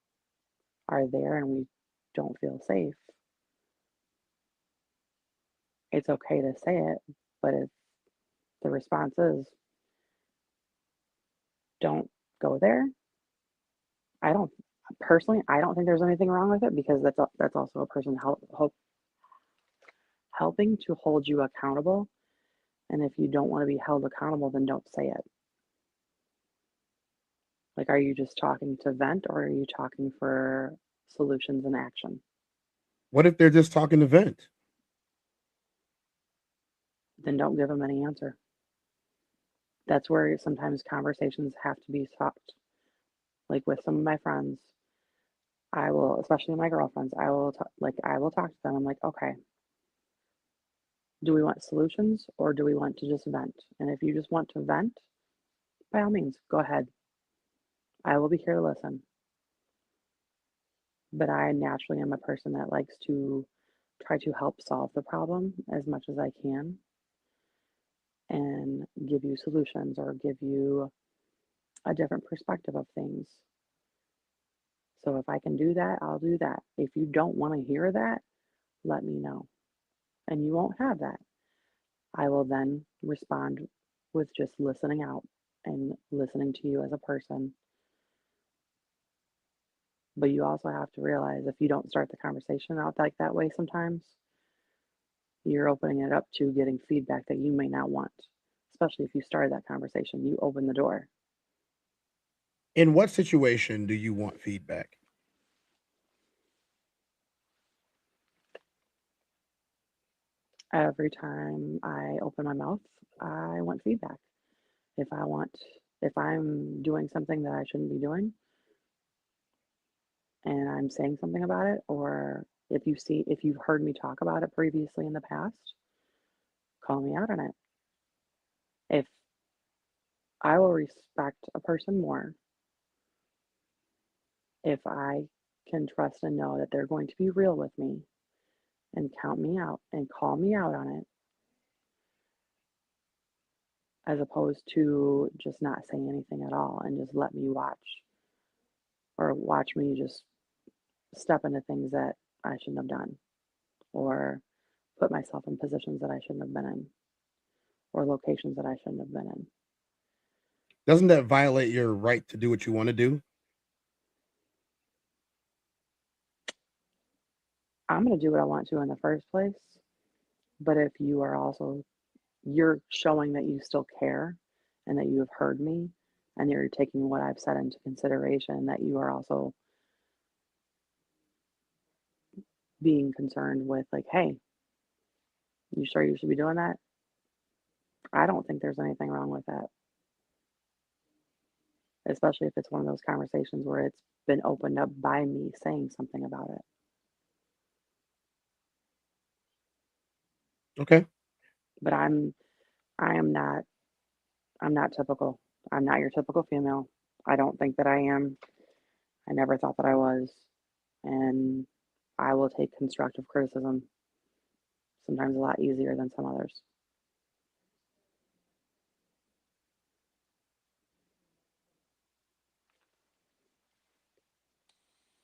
are there and we don't feel safe, it's okay to say it. But if the response is, don't go there, I don't think there's anything wrong with it, because that's also a person helping to hold you accountable. And if you don't want to be held accountable, then don't say it. Like, are you just talking to vent, or are you talking for solutions and action? What if they're just talking to vent? Then don't give them any answer. That's where sometimes conversations have to be stopped. Like with some of my friends, I will, especially my girlfriends, I will talk to them. I'm like, okay, do we want solutions or do we want to just vent? And if you just want to vent, by all means, go ahead. I will be here to listen. But I naturally am a person that likes to try to help solve the problem as much as I can and give you solutions or give you a different perspective of things. So if I can do that, I'll do that. If you don't want to hear that, let me know. And you won't have that. I will then respond with just listening out and listening to you as a person. But you also have to realize, if you don't start the conversation out like that way, sometimes you're opening it up to getting feedback that you may not want. Especially if you started that conversation, you open the door. In what situation do you want feedback? Every time I open my mouth, I want feedback. If I'm doing something that I shouldn't be doing and I'm saying something about it, or if you've heard me talk about it previously in the past, call me out on it. If I will respect a person more if I can trust and know that they're going to be real with me and count me out and call me out on it, as opposed to just not saying anything at all and just let me watch me just step into things that I shouldn't have done, or put myself in positions that I shouldn't have been in, or locations that I shouldn't have been in. Doesn't that violate your right to do what you want to do? I'm going to do what I want to in the first place. But if you're showing that you still care and that you have heard me and you're taking what I've said into consideration, that you are also being concerned with like, hey, you sure you should be doing that? I don't think there's anything wrong with that. Especially if it's one of those conversations where it's been opened up by me saying something about it. Okay. But I'm not typical. I'm not your typical female. I don't think that I am. I never thought that I was. And I will take constructive criticism sometimes a lot easier than some others.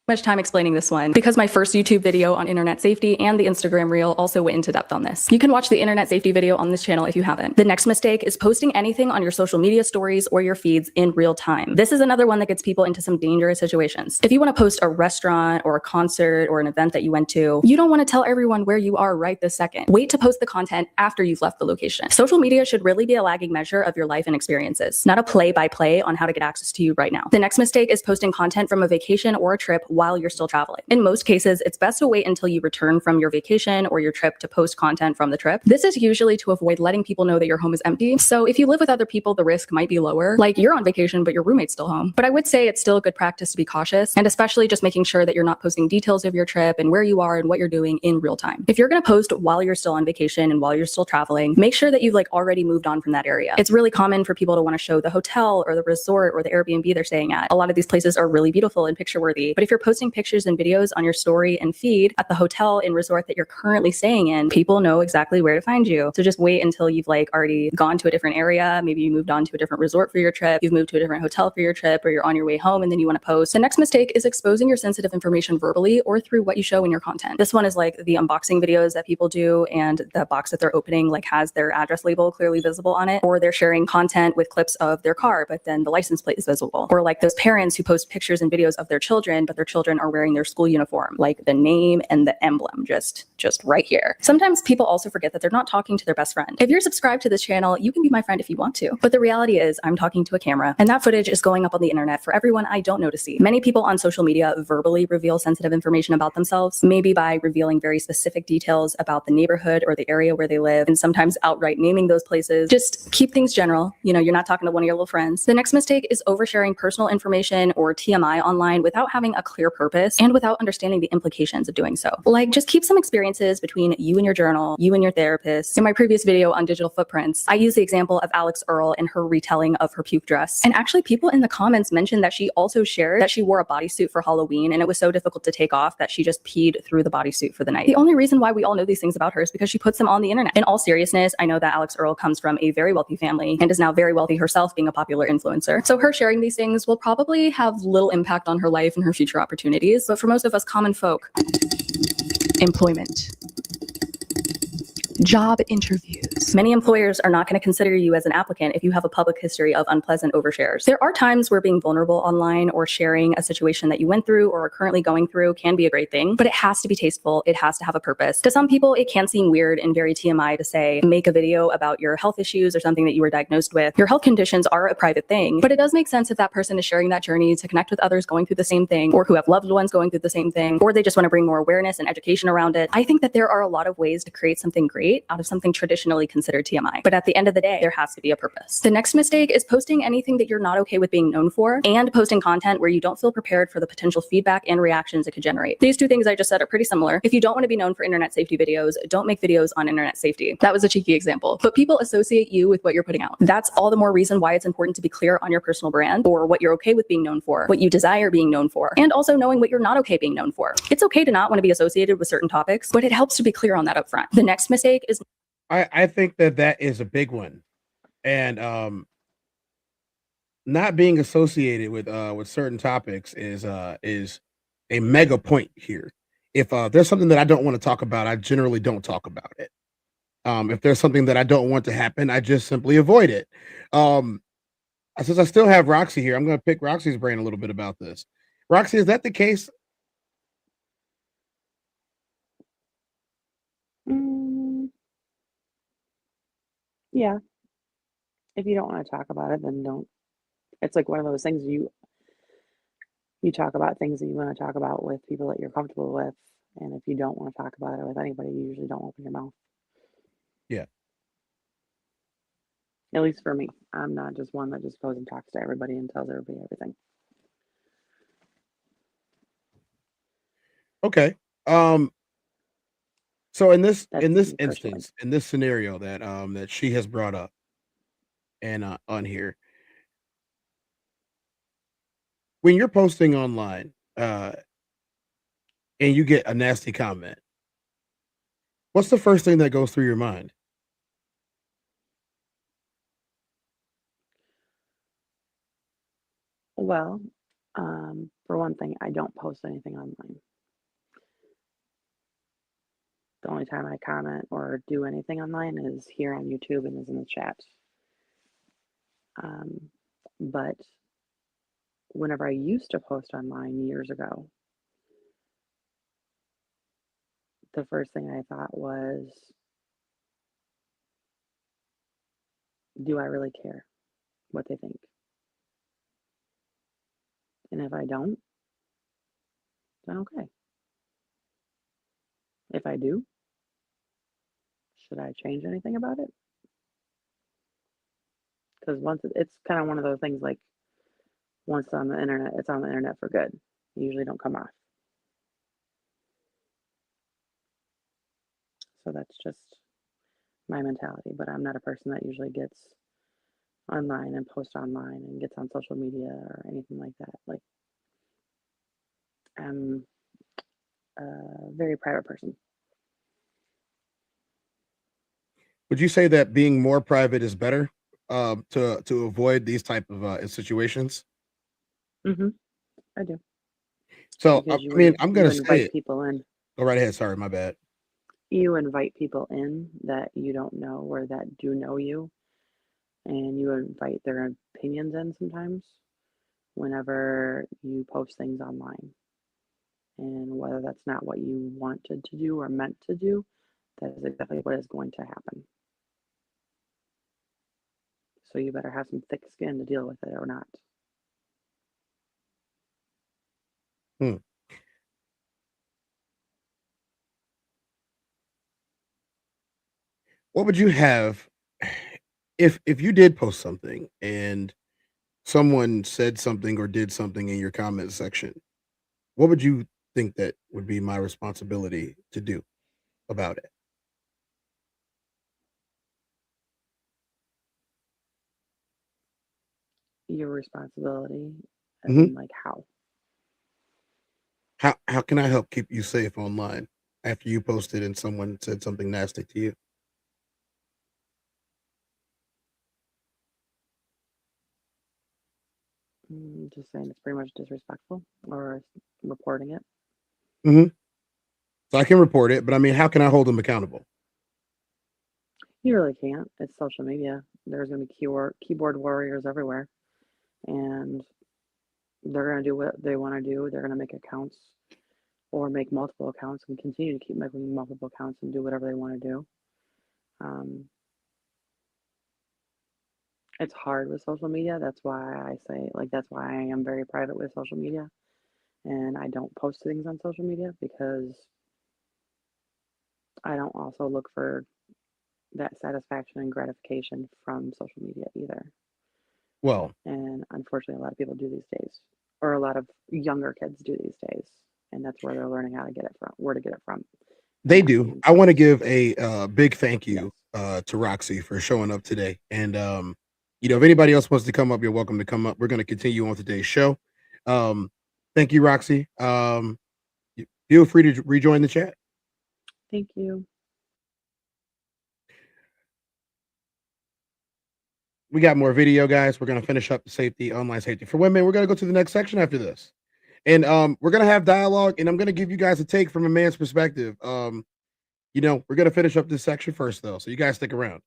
Much time explaining this one because my first YouTube video on internet safety and the Instagram reel also went into depth on this. You can watch the internet safety video on this channel if you haven't. The next mistake is posting anything on your social media stories or your feeds in real time. This is another one that gets people into some dangerous situations. If you want to post a restaurant or a concert or an event that you went to, you don't want to tell everyone where you are right this second. Wait to post the content after you've left the location. Social media should really be a lagging measure of your life and experiences, not a play-by-play on how to get access to you right now. The next mistake is posting content from a vacation or a trip while you're still traveling. In most cases, it's best to wait until you return from your vacation or your trip to post content from the trip. This is usually to avoid letting people know that your home is empty. So if you live with other people, the risk might be lower. Like you're on vacation, but your roommate's still home. But I would say it's still a good practice to be cautious, and especially just making sure that you're not posting details of your trip and where you are and what you're doing in real time. If you're going to post while you're still on vacation and while you're still traveling, make sure that you've already moved on from that area. It's really common for people to want to show the hotel or the resort or the Airbnb they're staying at. A lot of these places are really beautiful and picture worthy, but if you're posting pictures and videos on your story and feed at the hotel and resort that you're currently staying in, people know exactly where to find you. So just wait until you've already gone to a different area. Maybe you moved on to a different resort for your trip, you've moved to a different hotel for your trip, or you're on your way home and then you want to post. The next mistake is exposing your sensitive information verbally or through what you show in your content. This one is the unboxing videos that people do, and the box that they're opening has their address label clearly visible on it, or they're sharing content with clips of their car, but then the license plate is visible, or those parents who post pictures and videos of their children, but their children are wearing their school uniform, the name and the emblem just right here. Sometimes people also forget that they're not talking to their best friend. If you're subscribed to this channel, you can be my friend if you want to, but the reality is I'm talking to a camera, and that footage is going up on the internet for everyone I don't know to see. Many people on social media verbally reveal sensitive information about themselves, maybe by revealing very specific details about the neighborhood or the area where they live, and sometimes outright naming those places. Just keep things general. You're not talking to one of your little friends. The next mistake is oversharing personal information or TMI online without having a clear purpose and without understanding the implications of doing so. Just keep some experiences between you and your journal, you and your therapist. In my previous video on digital footprints, I used the example of Alex Earle and her retelling of her puke dress. And actually people in the comments mentioned that she also shared that she wore a bodysuit for Halloween and it was so difficult to take off that she just peed through the bodysuit for the night. The only reason why we all know these things about her is because she puts them on the internet. In all seriousness, I know that Alex Earle comes from a very wealthy family and is now very wealthy herself, being a popular influencer. So her sharing these things will probably have little impact on her life and her future opportunities. But for most of us common folk, employment, job interviews. Many employers are not going to consider you as an applicant if you have a public history of unpleasant overshares. There are times where being vulnerable online or sharing a situation that you went through or are currently going through can be a great thing, but it has to be tasteful. It has to have a purpose. To some people, it can seem weird and very TMI to say, make a video about your health issues or something that you were diagnosed with. Your health conditions are a private thing, but it does make sense if that person is sharing that journey to connect with others going through the same thing, or who have loved ones going through the same thing, or they just want to bring more awareness and education around it. I think that there are a lot of ways to create something great out of something traditionally considered TMI. But at the end of the day, there has to be a purpose. The next mistake is posting anything that you're not okay with being known for, and posting content where you don't feel prepared for the potential feedback and reactions it could generate. These two things I just said are pretty similar. If you don't want to be known for internet safety videos, don't make videos on internet safety. That was a cheeky example, but people associate you with what you're putting out. That's all the more reason why it's important to be clear on your personal brand, or what you're okay with being known for, what you desire being known for, and also knowing what you're not okay being known for. It's okay to not want to be associated with certain topics, but it helps to be clear on that up front. The next mistake is I think that is a big one, and not being associated with certain topics is a mega point here. If there's something that I don't want to talk about, I generally don't talk about it. If there's something that I don't want to happen, I just simply avoid it. Since I still have Roxy here, I'm going to pick Roxy's brain a little bit about this. Roxy, is that the case? Yeah. If you don't want to talk about it, then don't. It's like one of those things you talk about things that you want to talk about with people that you're comfortable with. And if you don't want to talk about it with anybody, you usually don't open your mouth. Yeah. At least for me. I'm not just one that just goes and talks to everybody and tells everybody everything. Okay. So in this instance, in this scenario that she has brought up and on here, when you're posting online and you get a nasty comment, what's the first thing that goes through your mind? Well, for one thing, I don't post anything online. The only time I comment or do anything online is here on YouTube and is in the chat. But whenever I used to post online years ago, the first thing I thought was, do I really care what they think? And if I don't, then okay. If I do, should I change anything about it? Because once it's kind of one of those things like, once it's on the internet, it's on the internet for good. You usually don't come off. So that's just my mentality. But I'm not a person that usually gets online and posts online and gets on social media or anything like that. Like, I'm a very private person. Would you say that being more private is better to avoid these type of situations? Mm-hmm. I do. So I mean, I'm gonna say it. People in. Go right ahead. Sorry, my bad. You invite people in that you don't know or that do know you, and you invite their opinions in sometimes whenever you post things online. And whether that's not what you wanted to do or meant to do, that is exactly what is going to happen. So you better have some thick skin to deal with it or not. What would you have if you did post something and someone said something or did something in your comment section? What would you think that would be my responsibility to do about it? Your responsibility, and like how? How can I help keep you safe online after you posted and someone said something nasty to you? Just saying it's pretty much disrespectful or reporting it. So I can report it, but I mean, how can I hold them accountable? You really can't. It's social media. There's going to be keyboard warriors everywhere, and they're going to do what they want to do. They're going to make accounts or make multiple accounts and continue to keep making multiple accounts and do whatever they want to do. It's hard with social media. That's why I say, like, that's why I am very private with social media, and I don't post things on social media because I don't also look for that satisfaction and gratification from social media either. Well, and unfortunately, a lot of people do these days, or a lot of younger kids do these days, and that's where they're learning how to get it from, where to get it from. They do. I want to give a big thank you to Roxy for showing up today. And if anybody else wants to come up, you're welcome to come up. We're going to continue on today's show. Thank you, Roxy. Feel free to rejoin the chat. Thank you. We got more video, guys. We're going to finish up the online safety for women. We're going to go to the next section after this. And we're going to have dialogue, and I'm going to give you guys a take from a man's perspective. We're going to finish up this section first, though. So you guys stick around.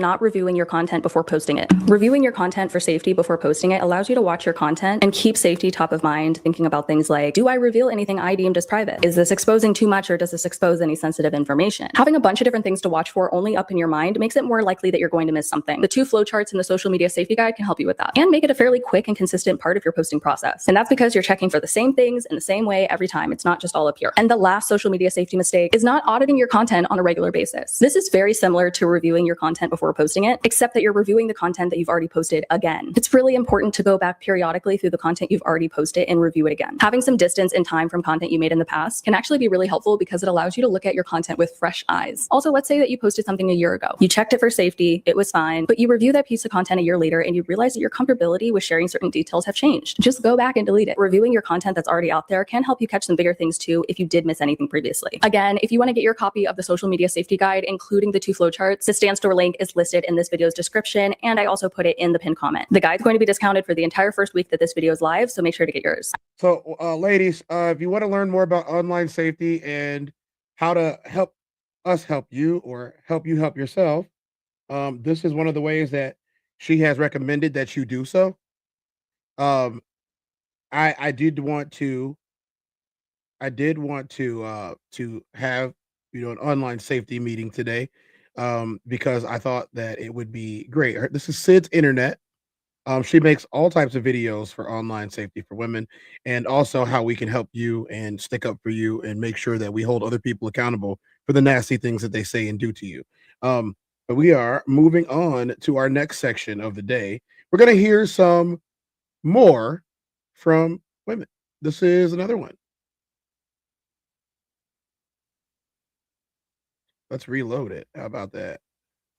not reviewing your content before posting it. Reviewing your content for safety before posting it allows you to watch your content and keep safety top of mind, thinking about things like, do I reveal anything I deemed as private? Is this exposing too much, or does this expose any sensitive information? Having a bunch of different things to watch for only up in your mind makes it more likely that you're going to miss something. The 2 flowcharts in the social media safety guide can help you with that and make it a fairly quick and consistent part of your posting process. And that's because you're checking for the same things in the same way every time. It's not just all up here. And the last social media safety mistake is not auditing your content on a regular basis. This is very similar to reviewing your content before posting it, except that you're reviewing the content that you've already posted again. It's really important to go back periodically through the content you've already posted and review it again. Having some distance and time from content you made in the past can actually be really helpful because it allows you to look at your content with fresh eyes. Also, let's say that you posted something a year ago. You checked it for safety, it was fine, but you review that piece of content a year later and you realize that your comfortability with sharing certain details have changed. Just go back and delete it. Reviewing your content that's already out there can help you catch some bigger things too if you did miss anything previously. Again, if you want to get your copy of the social media safety guide, including the 2 flowcharts, the Stan Store link is listed in this video's description, and I also put it in the pinned comment. The guide's going to be discounted for the entire first week that this video is live, so make sure to get yours. So, ladies, if you want to learn more about online safety and how to help us help you or help you help yourself, this is one of the ways that she has recommended that you do so. I did want to have, you know, an online safety meeting today, because I thought that it would be great. This is Sid's Internet. She makes all types of videos for online safety for women, and also how we can help you and stick up for you and make sure that we hold other people accountable for the nasty things that they say and do to you. But we are moving on to our next section of the day. We're going to hear some more from women. This is another one. Let's reload it. How about that?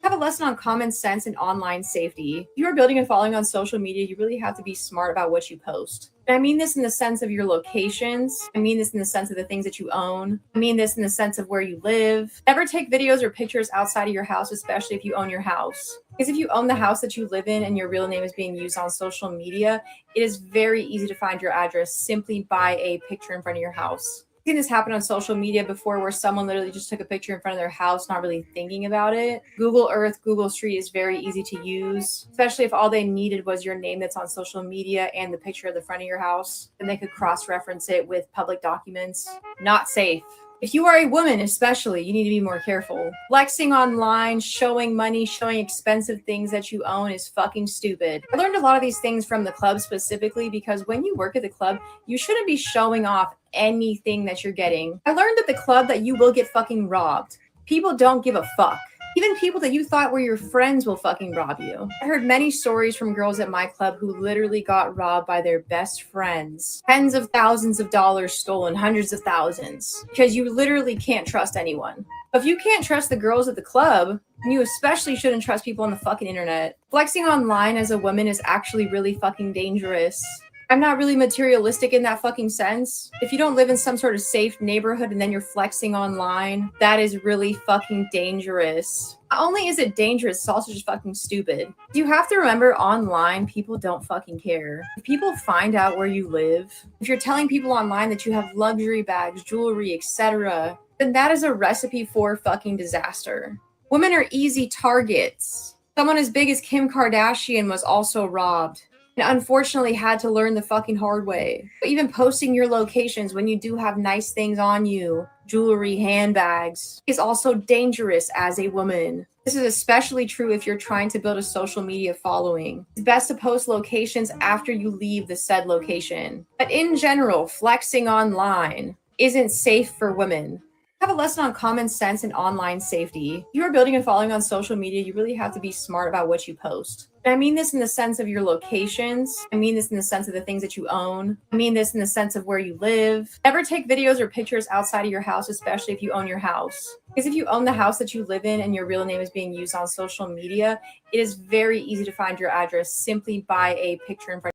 Have a lesson on common sense and online safety. If you are building a following on social media, you really have to be smart about what you post. And I mean this in the sense of your locations. I mean this in the sense of the things that you own. I mean this in the sense of where you live. Never take videos or pictures outside of your house, especially if you own your house. Because if you own the house that you live in and your real name is being used on social media, it is very easy to find your address simply by a picture in front of your house. I've seen this happen on social media before where someone literally just took a picture in front of their house, not really thinking about it. Google Earth, Google Street is very easy to use, especially if all they needed was your name that's on social media and the picture of the front of your house. And they could cross-reference it with public documents. Not safe. If you are a woman, especially, you need to be more careful. Flexing online, showing money, showing expensive things that you own is fucking stupid. I learned a lot of these things from the club specifically because when you work at the club, you shouldn't be showing off anything that you're getting. I learned at the club that you will get fucking robbed. People don't give a fuck. Even people that you thought were your friends will fucking rob you. I heard many stories from girls at my club who literally got robbed by their best friends. Tens of thousands of dollars stolen, hundreds of thousands. Because you literally can't trust anyone. If you can't trust the girls at the club, you especially shouldn't trust people on the fucking internet. Flexing online as a woman is actually really fucking dangerous. I'm not really materialistic in that fucking sense. If you don't live in some sort of safe neighborhood and then you're flexing online, that is really fucking dangerous. Not only is it dangerous, it's also just fucking stupid. You have to remember online, people don't fucking care. If people find out where you live, if you're telling people online that you have luxury bags, jewelry, etc., then that is a recipe for fucking disaster. Women are easy targets. Someone as big as Kim Kardashian was also robbed. And unfortunately had to learn the fucking hard way. But even posting your locations when you do have nice things on you, jewelry, handbags, is also dangerous as a woman. This is especially true if you're trying to build a social media following. It's best to post locations after you leave the said location. But in general, flexing online isn't safe for women. Have a lesson on common sense and online safety. If you are building a following on social media, you really have to be smart about what you post. And I mean this in the sense of your locations. I mean this in the sense of the things that you own. I mean this in the sense of where you live. Never take videos or pictures outside of your house, especially if you own your house. Because if you own the house that you live in and your real name is being used on social media, it is very easy to find your address simply by a picture in front.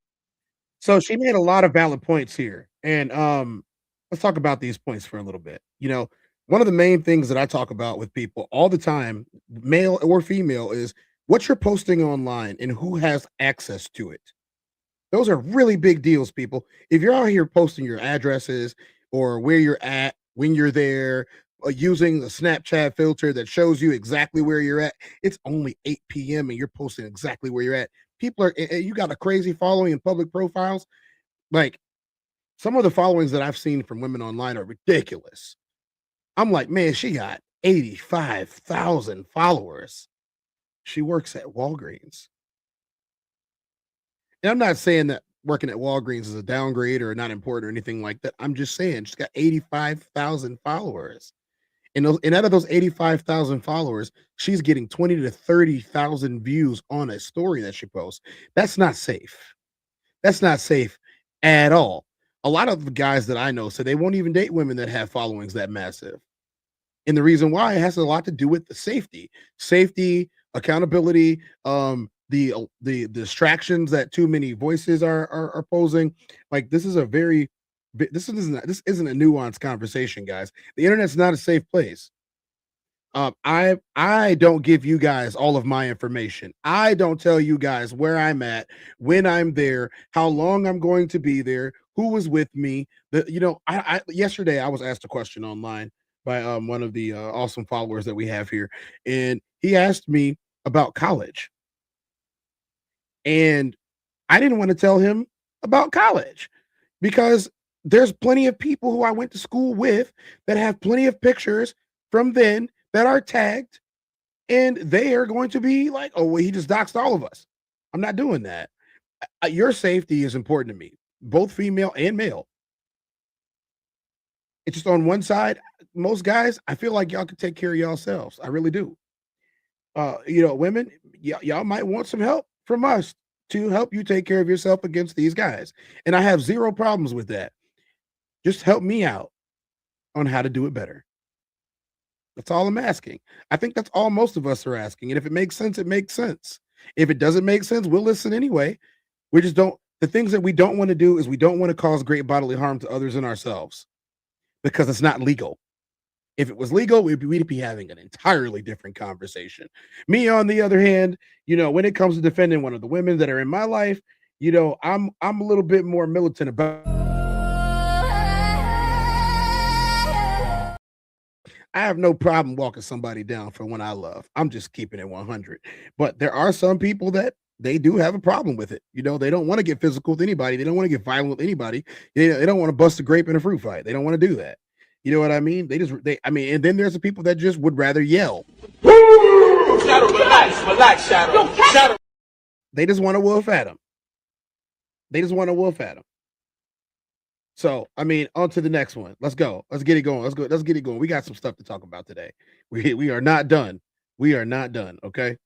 So she made a lot of valid points here. And let's talk about these points for a little bit. You know, one of the main things that I talk about with people all the time, male or female, is what you're posting online and who has access to it. Those are really big deals, people. If you're out here posting your addresses or where you're at when you're there, using the Snapchat filter that shows you exactly where you're at. It's only 8 p.m. and you're posting exactly where you're at. People are, you got a crazy following in public profiles. Like, some of the followings that I've seen from women online are ridiculous. I'm like, man, she got 85,000 followers. She works at Walgreens. And I'm not saying that working at Walgreens is a downgrade or not important or anything like that. I'm just saying she's got 85,000 followers. And out of those 85,000 followers, she's getting 20 to 30,000 views on a story that she posts. That's not safe. That's not safe at all. A lot of the guys that I know say they won't even date women that have followings that massive. And the reason why, it has a lot to do with the safety, accountability, the distractions that too many voices are posing. Like, this isn't a nuanced conversation, guys. The internet's not a safe place. I don't give you guys all of my information. I don't tell you guys where I'm at, when I'm there, how long I'm going to be there, who was with me. Yesterday I was asked a question online by one of the awesome followers that we have here, and he asked me about college, and I didn't want to tell him about college because there's plenty of people who I went to school with that have plenty of pictures from then that are tagged, and they are going to be like, oh, well, he just doxed all of us. I'm not doing that. Your safety is important to me, both female and male. It's just on one side. Most guys, I feel like y'all can take care of yourselves. I really do. Women, y'all might want some help from us to help you take care of yourself against these guys. And I have zero problems with that. Just help me out on how to do it better. That's all I'm asking. I think that's all most of us are asking. And if it makes sense, it makes sense. If it doesn't make sense, we'll listen anyway. The things that we don't want to do is we don't want to cause great bodily harm to others and ourselves because it's not legal. If it was legal, we'd be having an entirely different conversation. Me, on the other hand, when it comes to defending one of the women that are in my life, I'm a little bit more militant about. I have no problem walking somebody down for one I love. I'm just keeping it 100. But there are some people that they do have a problem with it. They don't want to get physical with anybody. They don't want to get violent with anybody. They don't want to bust a grape in a fruit fight. They don't want to do that. You know what I mean? And then there's the people that just would rather yell. Shadow, relax, Shadow. Shadow. They just want to wolf at them. So, on to the next one. Let's go. Let's get it going. Let's get it going. We got some stuff to talk about today. We are not done. We are not done. Okay.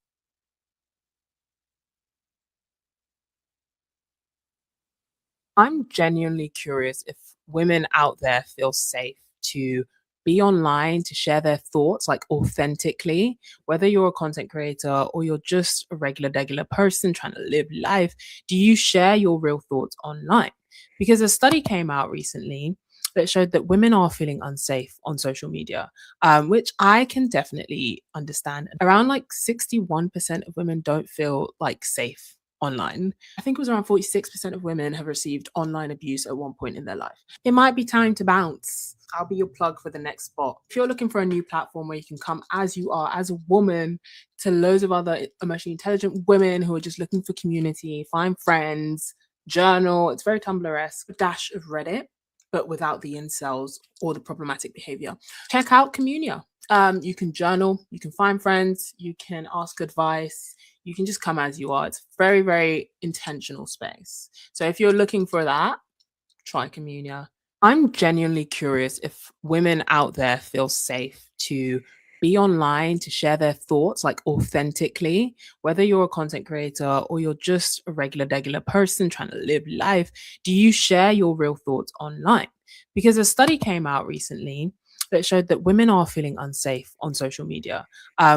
I'm genuinely curious if women out there feel safe to be online, to share their thoughts like authentically, whether you're a content creator or you're just a regular person trying to live life. Do you share your real thoughts online? Because a study came out recently that showed that women are feeling unsafe on social media, which I can definitely understand. Around 61% of women don't feel safe online. I think it was around 46% of women have received online abuse at one point in their life. It might be time to bounce. I'll be your plug for the next spot. If you're looking for a new platform where you can come as you are, as a woman, to loads of other emotionally intelligent women who are just looking for community, find friends, journal. It's very Tumblr-esque, a dash of Reddit, but without the incels or the problematic behavior. Check out Communia. You can journal, you can find friends, you can ask advice, you can just come as you are. It's very, very intentional space. So if you're looking for that, try Communia. I'm genuinely curious if women out there feel safe to be online, to share their thoughts authentically, whether you're a content creator or you're just a regular person trying to live life. Do you share your real thoughts online? Because a study came out recently that showed that women are feeling unsafe on social media,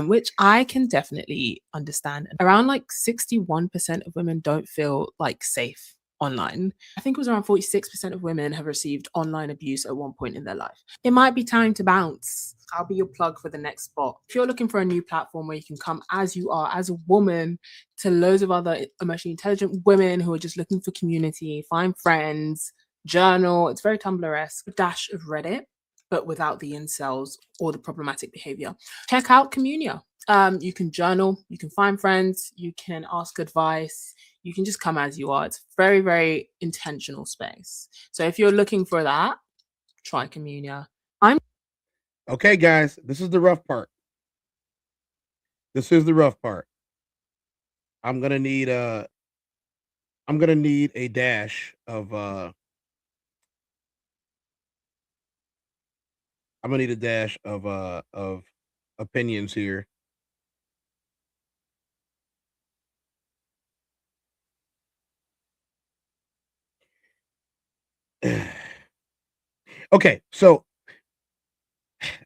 which I can definitely understand. Around 61% of women don't feel safe online. I think it was around 46% of women have received online abuse at one point in their life. It might be time to bounce. I'll be your plug for the next spot. If you're looking for a new platform where you can come as you are, as a woman, to loads of other emotionally intelligent women who are just looking for community, find friends, journal. It's very Tumblr-esque, a dash of Reddit, but without the incels or the problematic behavior. Check out Communia. You can journal, you can find friends, you can ask advice, you can just come as you are. It's very, very intentional space. So if you're looking for that, try Communia. Okay, guys, this is the rough part. This is the rough part. I'm gonna need a dash of of opinions here. Okay, so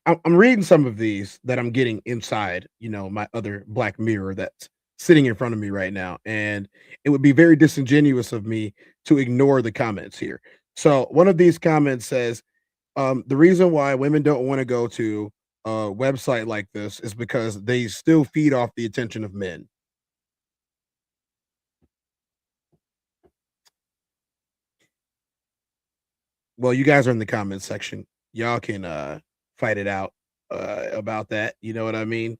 I'm reading some of these that I'm getting inside, my other Black Mirror that's sitting in front of me right now, and it would be very disingenuous of me to ignore the comments here. So one of these comments says, the reason why women don't want to go to a website like this is because they still feed off the attention of men. Well, you guys are in the comments section. Y'all can fight it out about that. You know what I mean?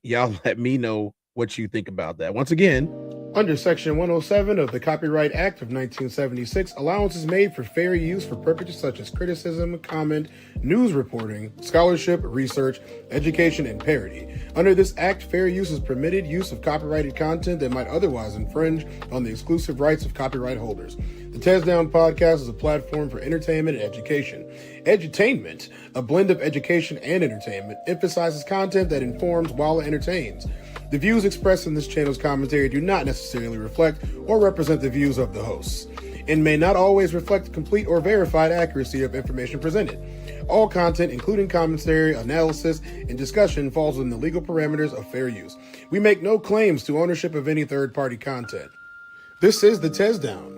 Y'all let me know what you think about that. Once again, under Section 107 of the Copyright Act of 1976, allowance is made for fair use for purposes such as criticism, comment, news reporting, scholarship, research, education, and parody. Under this act, fair use is permitted use of copyrighted content that might otherwise infringe on the exclusive rights of copyright holders. The TezDown podcast is a platform for entertainment and education. Edutainment, a blend of education and entertainment, emphasizes content that informs while it entertains. The views expressed in this channel's commentary do not necessarily reflect or represent the views of the hosts, and may not always reflect the complete or verified accuracy of information presented. All content, including commentary, analysis, and discussion, falls within the legal parameters of fair use. We make no claims to ownership of any third-party content. This is the TezDown.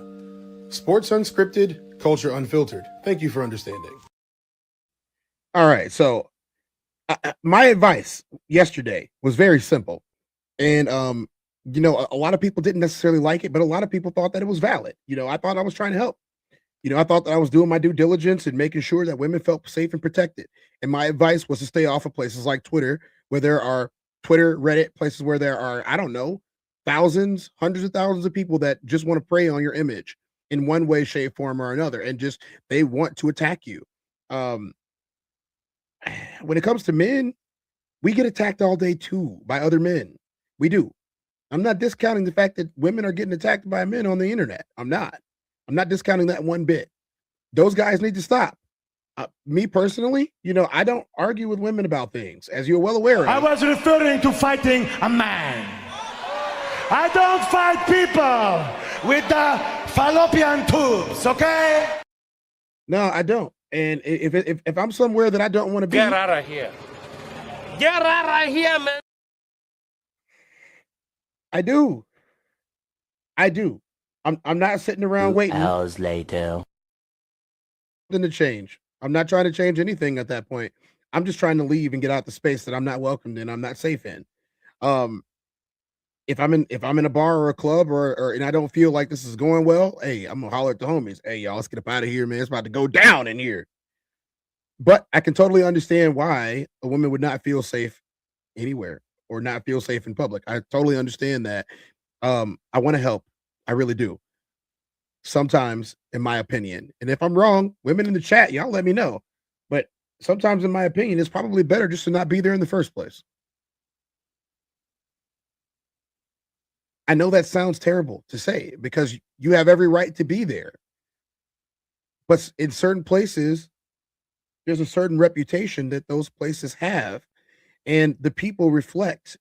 Sports unscripted, culture unfiltered. Thank you for understanding. All right, so my advice yesterday was very simple. And, a lot of people didn't necessarily like it, but a lot of people thought that it was valid. I thought I was trying to help. I thought that I was doing my due diligence and making sure that women felt safe and protected. And my advice was to stay off of places like Twitter, where there are Reddit, places where there are, I don't know, thousands, hundreds of thousands of people that just want to prey on your image in one way, shape, form, or another. And just, they want to attack you. When it comes to men, we get attacked all day too by other men. We do. I'm not discounting the fact that women are getting attacked by men on the internet. I'm not discounting that one bit. Those guys need to stop. Me personally, I don't argue with women about things, as you're well aware of. I was referring to fighting a man. I don't fight people with the fallopian tubes, okay? No, I don't. And if I'm somewhere that I don't want to be, get out of here. Get out of here, man. I do. I'm not sitting around waiting. Hours later. To change. I'm not trying to change anything at that point. I'm just trying to leave and get out the space that I'm not welcomed in, I'm not safe in. If I'm in a bar or a club or and I don't feel like this is going well, hey, I'm gonna holler at the homies. Hey, y'all, let's get up out of here, man. It's about to go down in here. But I can totally understand why a woman would not feel safe anywhere or not feel safe in public. I totally understand that. I want to help. I really do. Sometimes, in my opinion, and if I'm wrong, women in the chat, y'all let me know. But sometimes, in my opinion, it's probably better just to not be there in the first place. I know that sounds terrible to say because you have every right to be there. But in certain places, there's a certain reputation that those places have, and the people reflect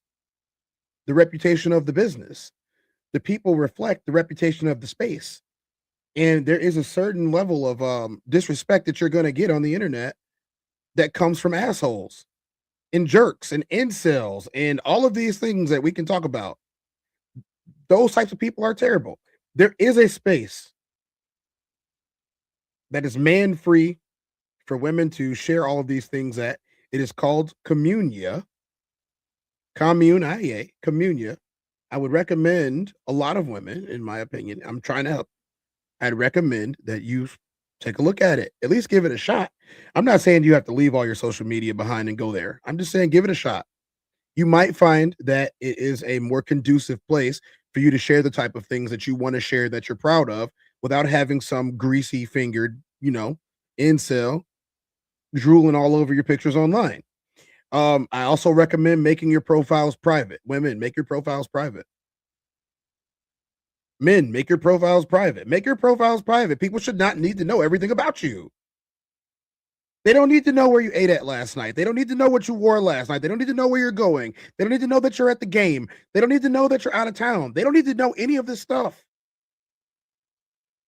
the reputation of the business. The people reflect the reputation of the space. And there is a certain level of disrespect that you're going to get on the internet that comes from assholes and jerks and incels and all of these things that we can talk about. Those types of people are terrible. There is a space that is man-free for women to share all of these things at. It is called Communia. Communia. I would recommend a lot of women, in my opinion, I'm trying to help. I'd recommend that you Take a look at it. At least give it a shot. I'm not saying you have to leave all your social media behind and go there. I'm just saying give it a shot. You might find that it is a more conducive place for you to share the type of things that you want to share that you're proud of without having some greasy fingered, incel drooling all over your pictures online. I also recommend making your profiles private. Women, make your profiles private. Men, make your profiles private. Make your profiles private. People should not need to know everything about you. They don't need to know where you ate at last night. They don't need to know what you wore last night. They don't need to know where you're going. They don't need to know that you're at the game. They don't need to know that you're out of town. They don't need to know any of this stuff.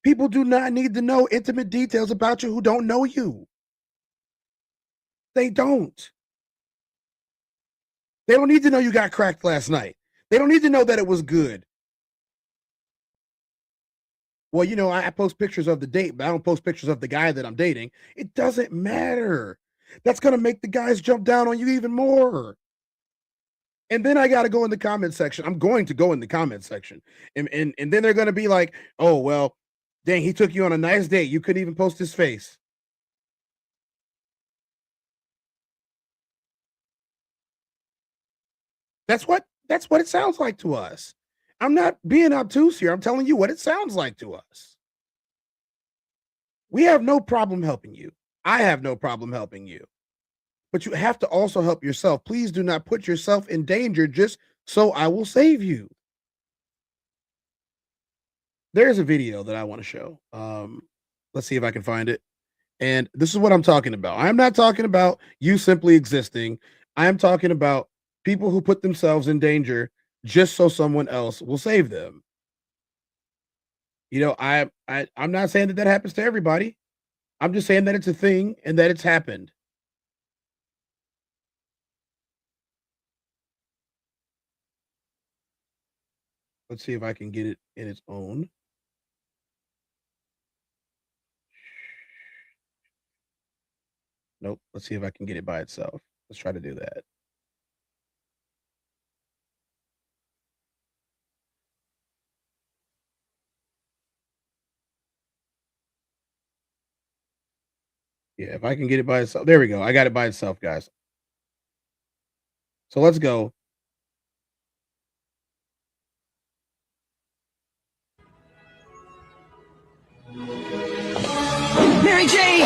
People do not need to know intimate details about you who don't know you. They don't. They don't need to know you got cracked last night. They don't need to know that it was good. Well, I post pictures of the date, but I don't post pictures of the guy that I'm dating. It doesn't matter. That's going to make the guys jump down on you even more. And then I got to go in the comment section. I'm going to go in the comment section. And then they're going to be like, oh, well, dang, he took you on a nice date. You couldn't even post his face. That's what it sounds like to us. I'm not being obtuse here. I'm telling you what it sounds like to us. We have no problem helping you. I have no problem helping you. But you have to also help yourself. Please do not put yourself in danger just so I will save you. There's a video that I want to show. Let's see if I can find it. And this is what I'm talking about. I'm not talking about you simply existing. I am talking about people who put themselves in danger just so someone else will save them. I'm not saying that happens to everybody. I'm just saying that it's a thing and that it's happened. Let's see if I can get it in its own. Nope. Let's see if I can get it by itself. Let's try to do that. Yeah, if I can get it by itself. There we go. I got it by itself, guys. So let's go. Mary Jane!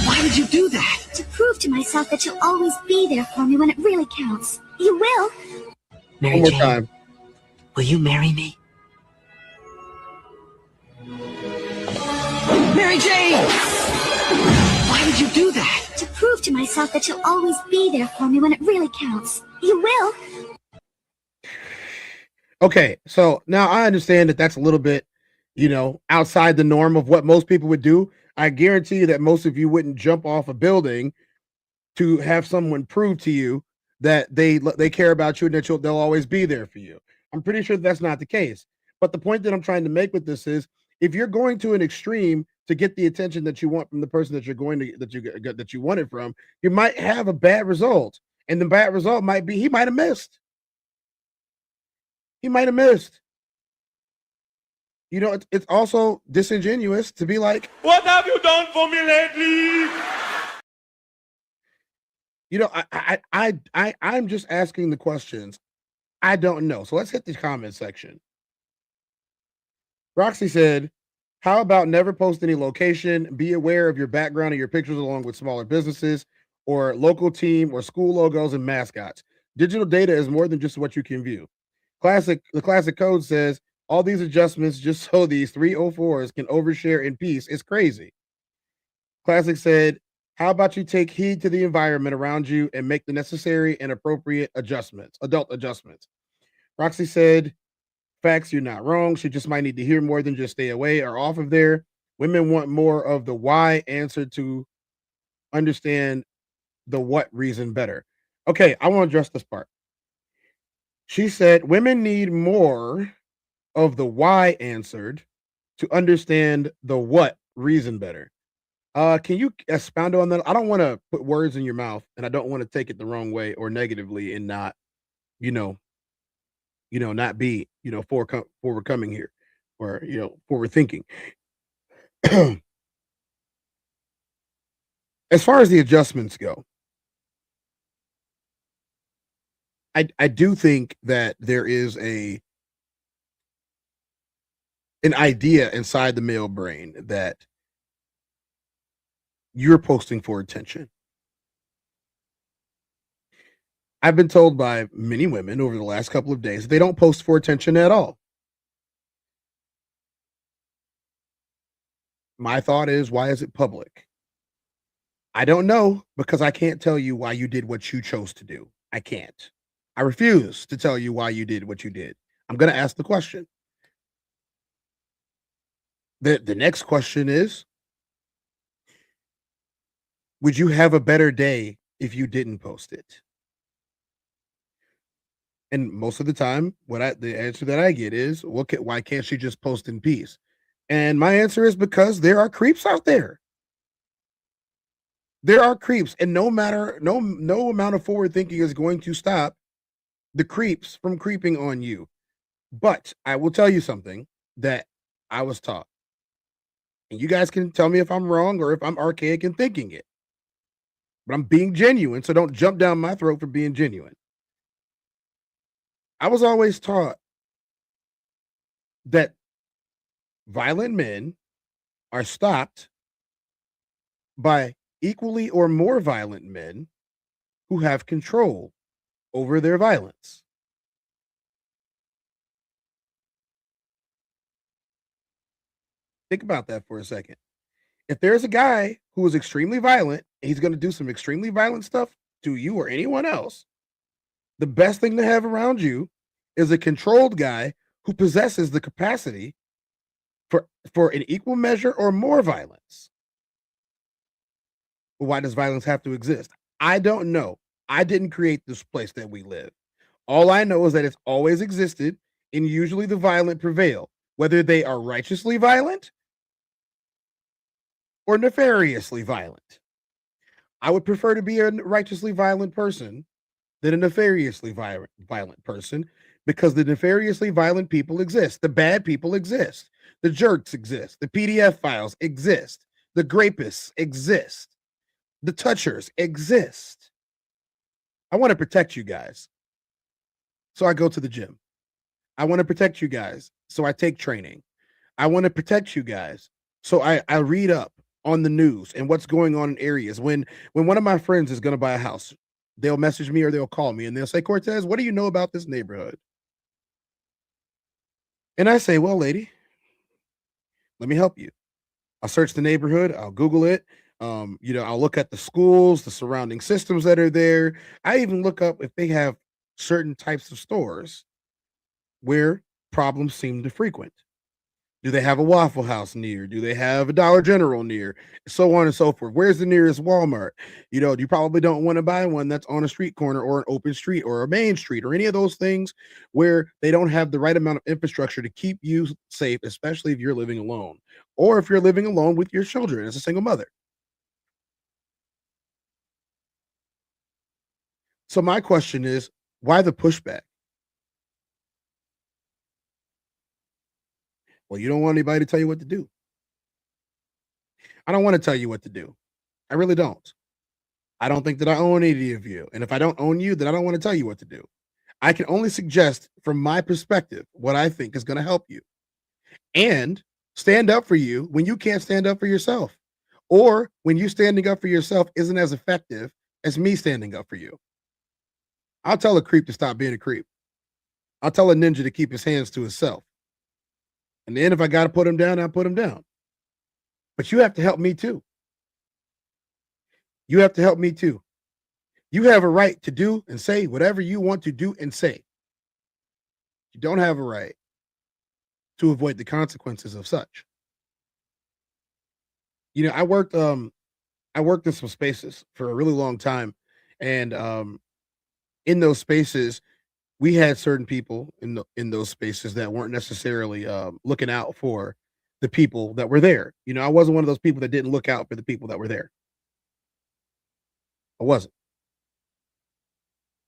Why did you do that? To prove to myself that you'll always be there for me when it really counts. You will. Mary One more Jane, time. Will you marry me? Mary Jane! Why did you do that? To prove to myself that you'll always be there for me when it really counts. You will. Okay, so now I understand that that's a little bit, outside the norm of what most people would do. I guarantee you that most of you wouldn't jump off a building to have someone prove to you that they care about you and that they'll always be there for you. I'm pretty sure that's not the case. But the point that I'm trying to make with this is, if you're going to an extreme to get the attention that you want from the person that you want it from, you might have a bad result. And the bad result might be he might have missed. He might have missed. It's also disingenuous to be like, what have you done for me lately? I'm just asking the questions. I don't know. So let's hit the comment section. Roxy said, how about never post any location? Be aware of your background and your pictures along with smaller businesses or local team or school logos and mascots. Digital data is more than just what you can view. The classic code says all these adjustments just so these 304s can overshare in peace is crazy. Classic said, how about you take heed to the environment around you and make the necessary and appropriate adult adjustments. Roxy said, facts, you're not wrong. She just might need to hear more than just stay away or off of there. Women want more of the why answer to understand the what reason better. Okay, I want to address this part. She said women need more of the why answered to understand the what reason better. Can you expound on that? I don't want to put words in your mouth, and I don't want to take it the wrong way or negatively and not, not be, forward coming here or, forward thinking. As far as the adjustments go, I do think that there is an idea inside the male brain that you're posting for attention. I've been told by many women over the last couple of days they don't post for attention at all. My thought is, why is it public? I don't know, because I can't tell you why you did what you chose to do. I can't. I refuse to tell you why you did what you did. I'm going to ask the question. The next question is, would you have a better day if you didn't post it? And most of the time, the answer that I get is, why can't she just post in peace? And my answer is because there are creeps out there. There are creeps, and no amount of forward thinking is going to stop the creeps from creeping on you. But I will tell you something that I was taught. And you guys can tell me if I'm wrong or if I'm archaic in thinking it. But I'm being genuine, so don't jump down my throat for being genuine. I was always taught that violent men are stopped by equally or more violent men who have control over their violence. Think about that for a second. If there's a guy who is extremely violent, and he's going to do some extremely violent stuff to you or anyone else, the best thing to have around you is a controlled guy who possesses the capacity for an equal measure or more violence. Well, why does violence have to exist? I don't know. I didn't create this place that we live. All I know is that it's always existed, and usually the violent prevail, whether they are righteously violent or nefariously violent. I would prefer to be a righteously violent person than a nefariously violent person, because the nefariously violent people exist. The bad people exist. The jerks exist. The PDF files exist. The grapists exist. The touchers exist. I want to protect you guys, so I go to the gym. I want to protect you guys, so I take training. I want to protect you guys, so I read up on the news and what's going on in areas. When one of my friends is going to buy a house, they'll message me or they'll call me and they'll say, Cortez, what do you know about this neighborhood? And I say, well, lady, let me help you. I'll search the neighborhood. I'll Google it. I'll look at the schools, the surrounding systems that are there. I even look up if they have certain types of stores where problems seem to frequent. Do they have a Waffle House near? Do they have a Dollar General near? So on and so forth. Where's the nearest Walmart? You probably don't want to buy one that's on a street corner or an open street or a main street or any of those things where they don't have the right amount of infrastructure to keep you safe, especially if you're living alone or if you're living alone with your children as a single mother. So my question is, why the pushback? Well, you don't want anybody to tell you what to do. I don't want to tell you what to do. I really don't. I don't think that I own any of you. And if I don't own you, then I don't want to tell you what to do. I can only suggest from my perspective what I think is going to help you and stand up for you when you can't stand up for yourself, or when you standing up for yourself isn't as effective as me standing up for you. I'll tell a creep to stop being a creep. I'll tell a ninja to keep his hands to himself. And then if I got to put him down, I'll put him down. But you have to help me too. You have to help me too. You have a right to do and say whatever you want to do and say. You don't have a right to avoid the consequences of such. I worked in some spaces for a really long time. And in those spaces, we had certain people in those spaces that weren't necessarily looking out for the people that were there. I wasn't one of those people that didn't look out for the people that were there. I wasn't.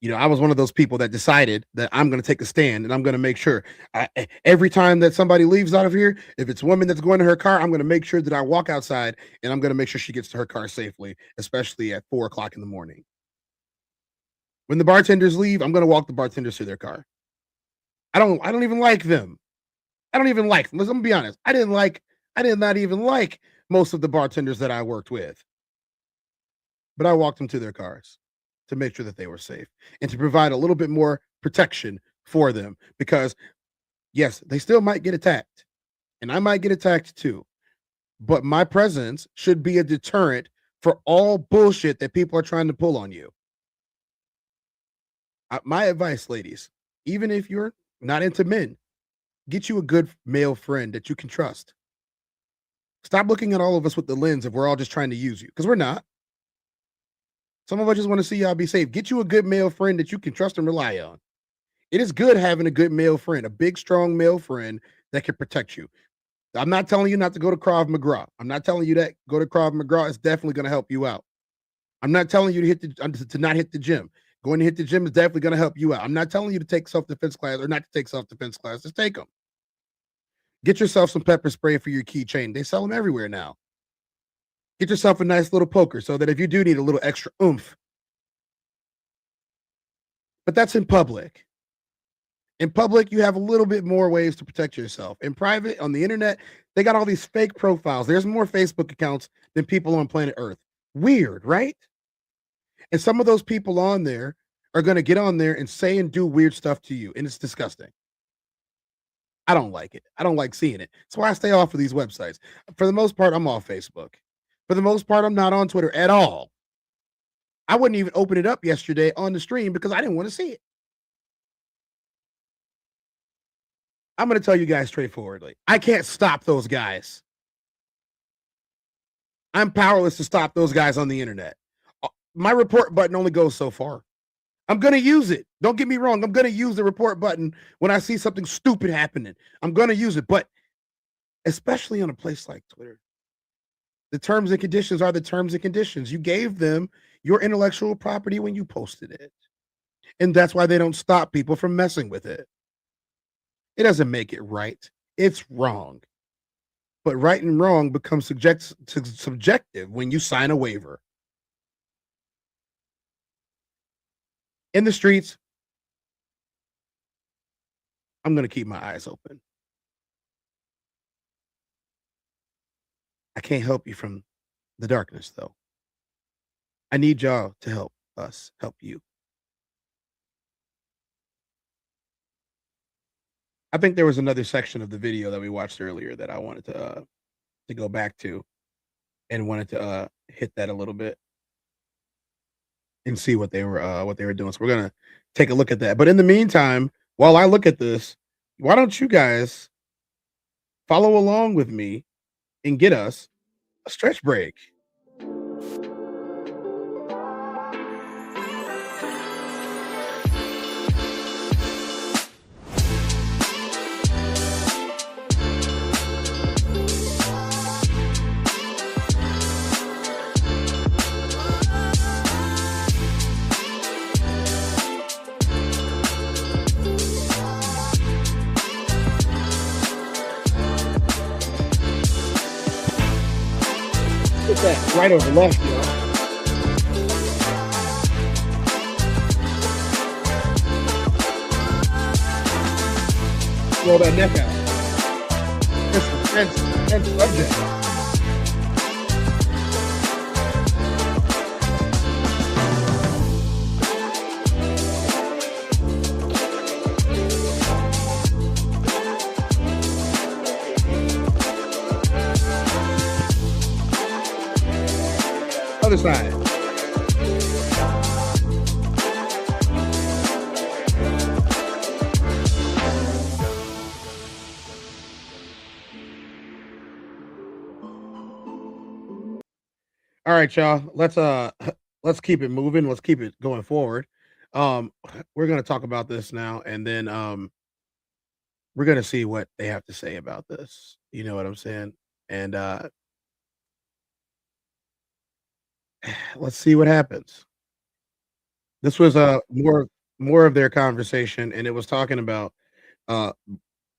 I was one of those people that decided that I'm going to take a stand and I'm going to make sure every time that somebody leaves out of here, if it's a woman that's going to her car, I'm going to make sure that I walk outside and I'm going to make sure she gets to her car safely, especially at 4:00 in the morning. When the bartenders leave, I'm going to walk the bartenders to their car. I don't even like them. I don't even like them. Let me be honest. I did not even like most of the bartenders that I worked with. But I walked them to their cars to make sure that they were safe and to provide a little bit more protection for them, because yes, they still might get attacked and I might get attacked too, but my presence should be a deterrent for all bullshit that people are trying to pull on you. My advice, ladies, even if you're not into men, get you a good male friend that you can trust. Stop looking at all of us with the lens of we're all just trying to use you, because we're not. Some of us just want to see y'all be safe. Get you a good male friend that you can trust and rely on. It is good having a good male friend, a big, strong male friend that can protect you. I'm not telling you not to go to Krav Maga. I'm not telling you that go to Krav Maga is definitely going to help you out. I'm not telling you to not hit the gym. Going to hit the gym is definitely going to help you out. I'm not telling you to take self-defense class or not to take self-defense class. Just take them. Get yourself some pepper spray for your keychain. They sell them everywhere now. Get yourself a nice little poker so that if you do need a little extra oomph. But that's in public. In public, you have a little bit more ways to protect yourself. In private, on the internet, they got all these fake profiles. There's more Facebook accounts than people on planet Earth. Weird, right? And some of those people on there are going to get on there and say and do weird stuff to you. And it's disgusting. I don't like it. I don't like seeing it. That's why I stay off of these websites. For the most part, I'm off Facebook. For the most part, I'm not on Twitter at all. I wouldn't even open it up yesterday on the stream because I didn't want to see it. I'm going to tell you guys straightforwardly. I can't stop those guys. I'm powerless to stop those guys on the internet. My report button only goes so far. I'm going to use it. Don't get me wrong. I'm going to use the report button when I see something stupid happening. I'm going to use it, but especially on a place like Twitter, the terms and conditions are the terms and conditions. You gave them your intellectual property when you posted it. And that's why they don't stop people from messing with it. It doesn't make it right. It's wrong. But right and wrong becomes subjective when you sign a waiver. In the streets, I'm going to keep my eyes open. I can't help you from the darkness, though. I need y'all to help us help you. I think there was another section of the video that we watched earlier that I wanted to go back to and wanted to hit that a little bit and see what they were doing. So we're gonna take a look at that. But in the meantime, while I look at this, why don't you guys follow along with me and get us a stretch break? That right over left, y'all. Roll that neck out. It's tense subject. Other side. All right, y'all. Let's keep it moving. Let's keep it going forward. We're gonna talk about this now, and then we're gonna see what they have to say about this. You know what I'm saying? And let's see what happens. This was more of their conversation, and it was talking about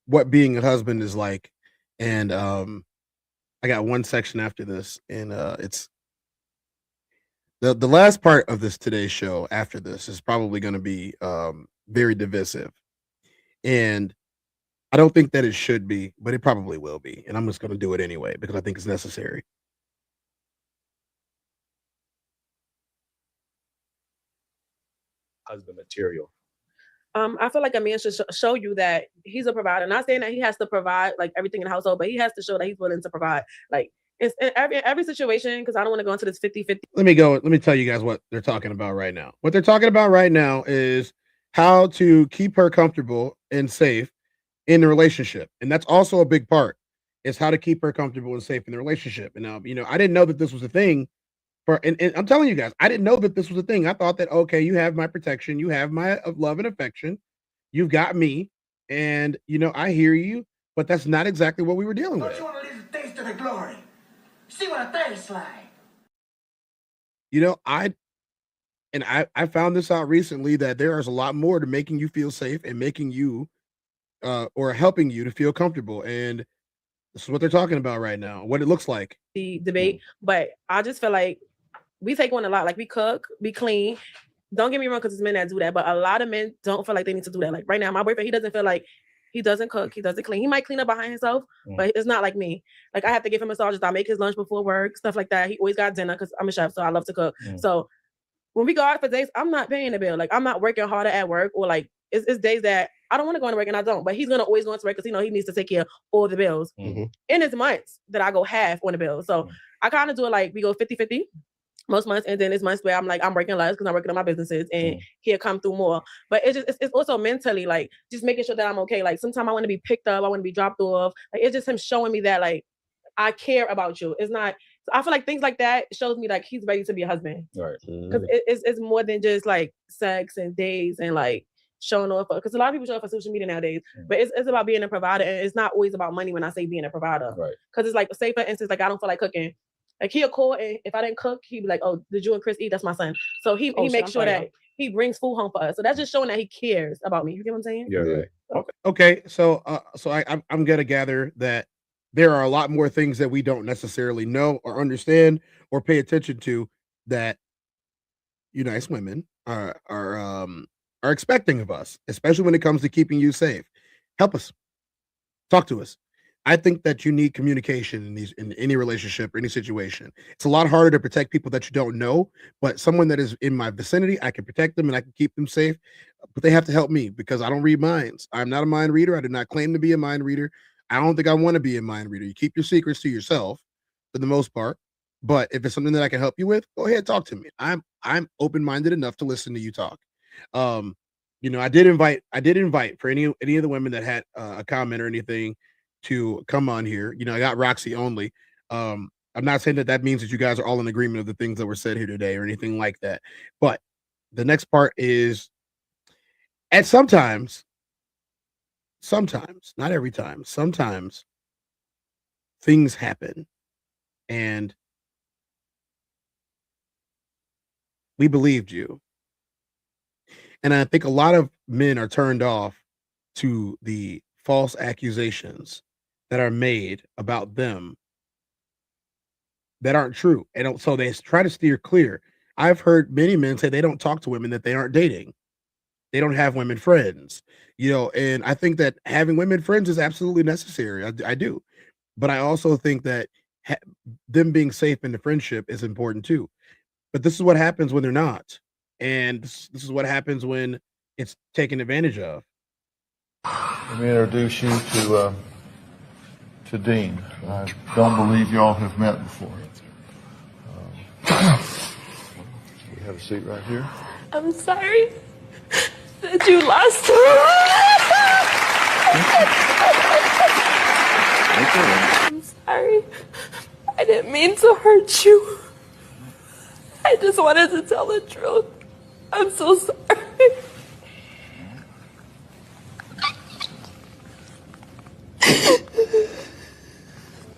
what being a husband is like. And I got one section after this, and it's the last part of this today's show. After this is probably going to be very divisive, and I don't think that it should be, but it probably will be. And I'm just going to do it anyway because I think it's necessary. Husband material. I feel like a man should show you that he's a provider. Not saying that he has to provide like everything in the household, but he has to show that he's willing to provide. Like it's in every situation, because I don't want to go into this 50-50. Let me tell you guys what they're talking about right now. What they're talking about right now is how to keep her comfortable and safe in the relationship. And that's also a big part, is how to keep her comfortable and safe in the relationship. And now, I didn't know that this was a thing. And I'm telling you guys, I didn't know that this was a thing. I thought that, okay, you have my protection, you have my love and affection, you've got me, and I hear you, but that's not exactly what we were dealing with. Don't you want to leave the taste of the glory? See what it tastes like. I found this out recently, that there is a lot more to making you feel safe and making you or helping you to feel comfortable. And this is what they're talking about right now, what it looks like. The debate, but I just feel like we take on a lot. Like we cook, we clean. Don't get me wrong, because it's men that do that, but a lot of men don't feel like they need to do that. Like right now, my boyfriend, he doesn't feel like he doesn't cook, he doesn't clean. He might clean up behind himself, but it's not like me. Like I have to give him massages, I make his lunch before work, stuff like that. He always got dinner because I'm a chef, so I love to cook. So when we go out for days, I'm not paying the bill. Like I'm not working harder at work, or like it's days that I don't want to go into work and I don't, but he's gonna always go into work because he needs to take care of all the bills. And it's months that I go half on the bill. So I kind of do it like we go 50-50 most months, and then it's months where I'm like, I'm working less because I'm working on my businesses, and he'll come through more. But it's also mentally like just making sure that I'm okay. Like sometimes I want to be picked up, I want to be dropped off. Like it's just him showing me that like I care about you. It's not. So I feel like things like that shows me like he's ready to be a husband. Right. Because it's more than just like sex and days and like showing off. Because a lot of people show up for social media nowadays, but it's about being a provider, and it's not always about money when I say being a provider. Right. Because it's like, say for instance, like I don't feel like cooking. Like he'll call, and if I didn't cook, he'd be like, "Oh, did you and Chris eat? That's my son." So he makes sure that he brings food home for us. So that's just showing that he cares about me. You get what I'm saying? Yeah. Right. Okay. So I'm gonna gather that there are a lot more things that we don't necessarily know or understand or pay attention to that nice women are expecting of us, especially when it comes to keeping you safe. Help us. Talk to us. I think that you need communication in any relationship or any situation. It's a lot harder to protect people that you don't know, but someone that is in my vicinity, I can protect them and I can keep them safe, but they have to help me because I don't read minds. I'm not a mind reader. I do not claim to be a mind reader. I don't think I want to be a mind reader. You keep your secrets to yourself for the most part, but if it's something that I can help you with, go ahead, talk to me. I'm open-minded enough to listen to you talk. I did invite for any of the women that had a comment or anything to come on here. I got Roxy only. I'm not saying that means that you guys are all in agreement of the things that were said here today or anything like that. But the next part is, and sometimes, not every time, sometimes things happen and we believed you. And I think a lot of men are turned off to the false accusations that are made about them that aren't true. And so they try to steer clear. I've heard many men say they don't talk to women that they aren't dating. They don't have women friends, and I think that having women friends is absolutely necessary. I do. But I also think that them being safe in the friendship is important too. But this is what happens when they're not. And this is what happens when it's taken advantage of. Let me introduce you to Dean. I don't believe y'all have met before. We have a seat right here. I'm sorry that you lost I'm sorry. I didn't mean to hurt you. I just wanted to tell the truth. I'm so sorry.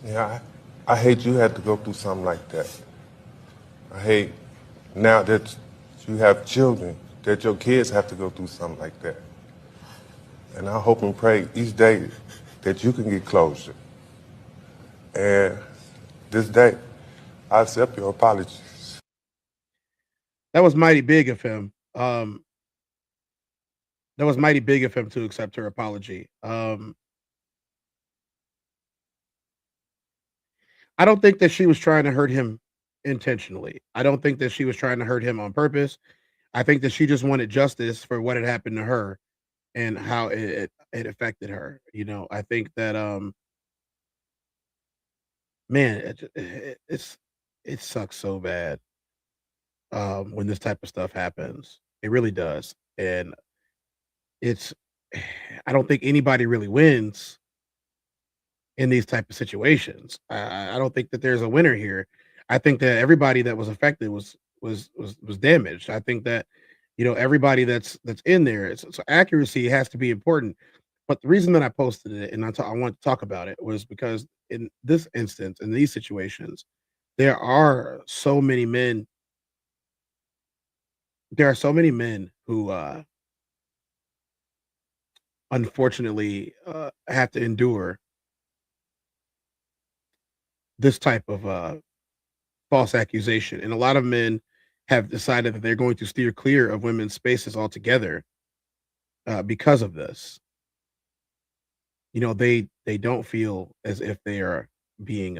Yeah, I hate you had to go through something like that. I hate now that you have children, that your kids have to go through something like that. And I hope and pray each day that you can get closure. And this day, I accept your apologies. That was mighty big of him. That was mighty big of him to accept her apology. I don't think that she was trying to hurt him intentionally. I don't think that she was trying to hurt him on purpose. I think that she just wanted justice for what had happened to her and how it affected her. You know, I think that man, it sucks so bad when this type of stuff happens. It really does. And it's I don't think anybody really wins in these type of situations. I don't think that there's a winner here. I think that everybody that was affected was damaged. I think that everybody that's in there. So accuracy has to be important. But the reason that I posted it and I want to talk about it was because in this instance, in these situations, there are so many men. There are so many men who unfortunately have to endure this type of false accusation. And a lot of men have decided that they're going to steer clear of women's spaces altogether because of this. They don't feel as if they are being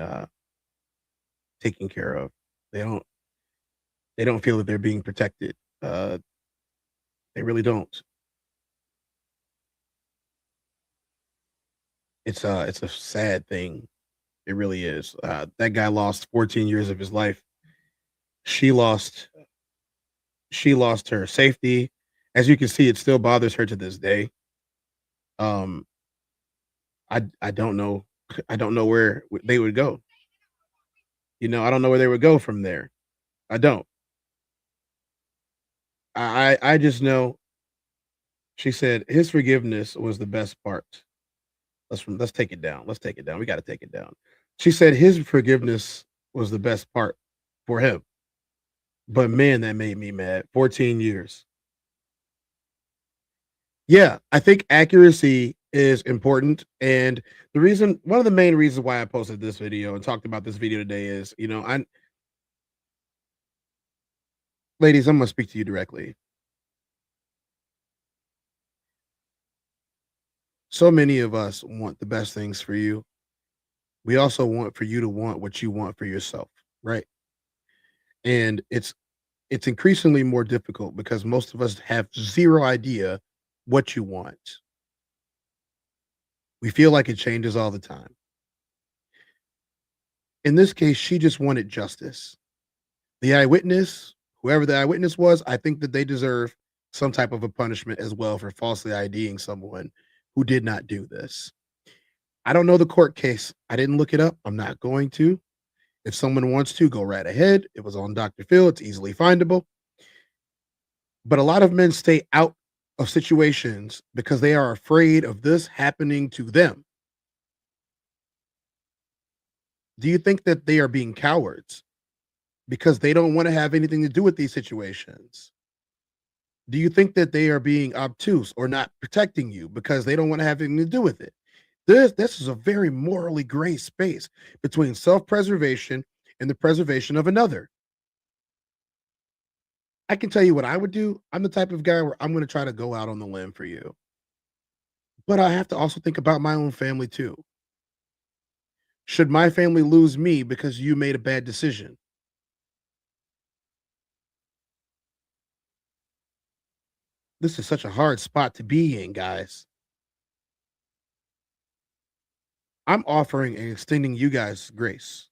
taken care of. They don't feel that they're being protected. They really don't. It's a sad thing. It really is. That guy lost 14 years of his life. She lost her safety. As you can see, it still bothers her to this day. I don't know. I don't know where they would go. I don't know where they would go from there. I don't. I just know she said his forgiveness was the best part. Let's take it down. Let's take it down. We got to take it down. She said his forgiveness was the best part for him. But man, that made me mad. 14 years. Yeah, I think accuracy is important. And one of the main reasons why I posted this video and talked about this video today is, ladies, I'm going to speak to you directly. So many of us want the best things for you. We also want for you to want what you want for yourself, right? And it's increasingly more difficult because most of us have zero idea what you want. We feel like it changes all the time. In this case, she just wanted justice. The eyewitness, whoever the eyewitness was, I think that they deserve some type of a punishment as well for falsely IDing someone who did not do this. I don't know the court case. I didn't look it up. I'm not going to. If someone wants to, go right ahead. It was on Dr. Phil. It's easily findable. But a lot of men stay out of situations because they are afraid of this happening to them. Do you think that they are being cowards because they don't want to have anything to do with these situations? Do you think that they are being obtuse or not protecting you because they don't want to have anything to do with it? This is a very morally gray space between self-preservation and the preservation of another. I can tell you what I would do. I'm the type of guy where I'm going to try to go out on the limb for you. But I have to also think about my own family too. Should my family lose me because you made a bad decision? This is such a hard spot to be in, guys. I'm offering and extending you guys grace.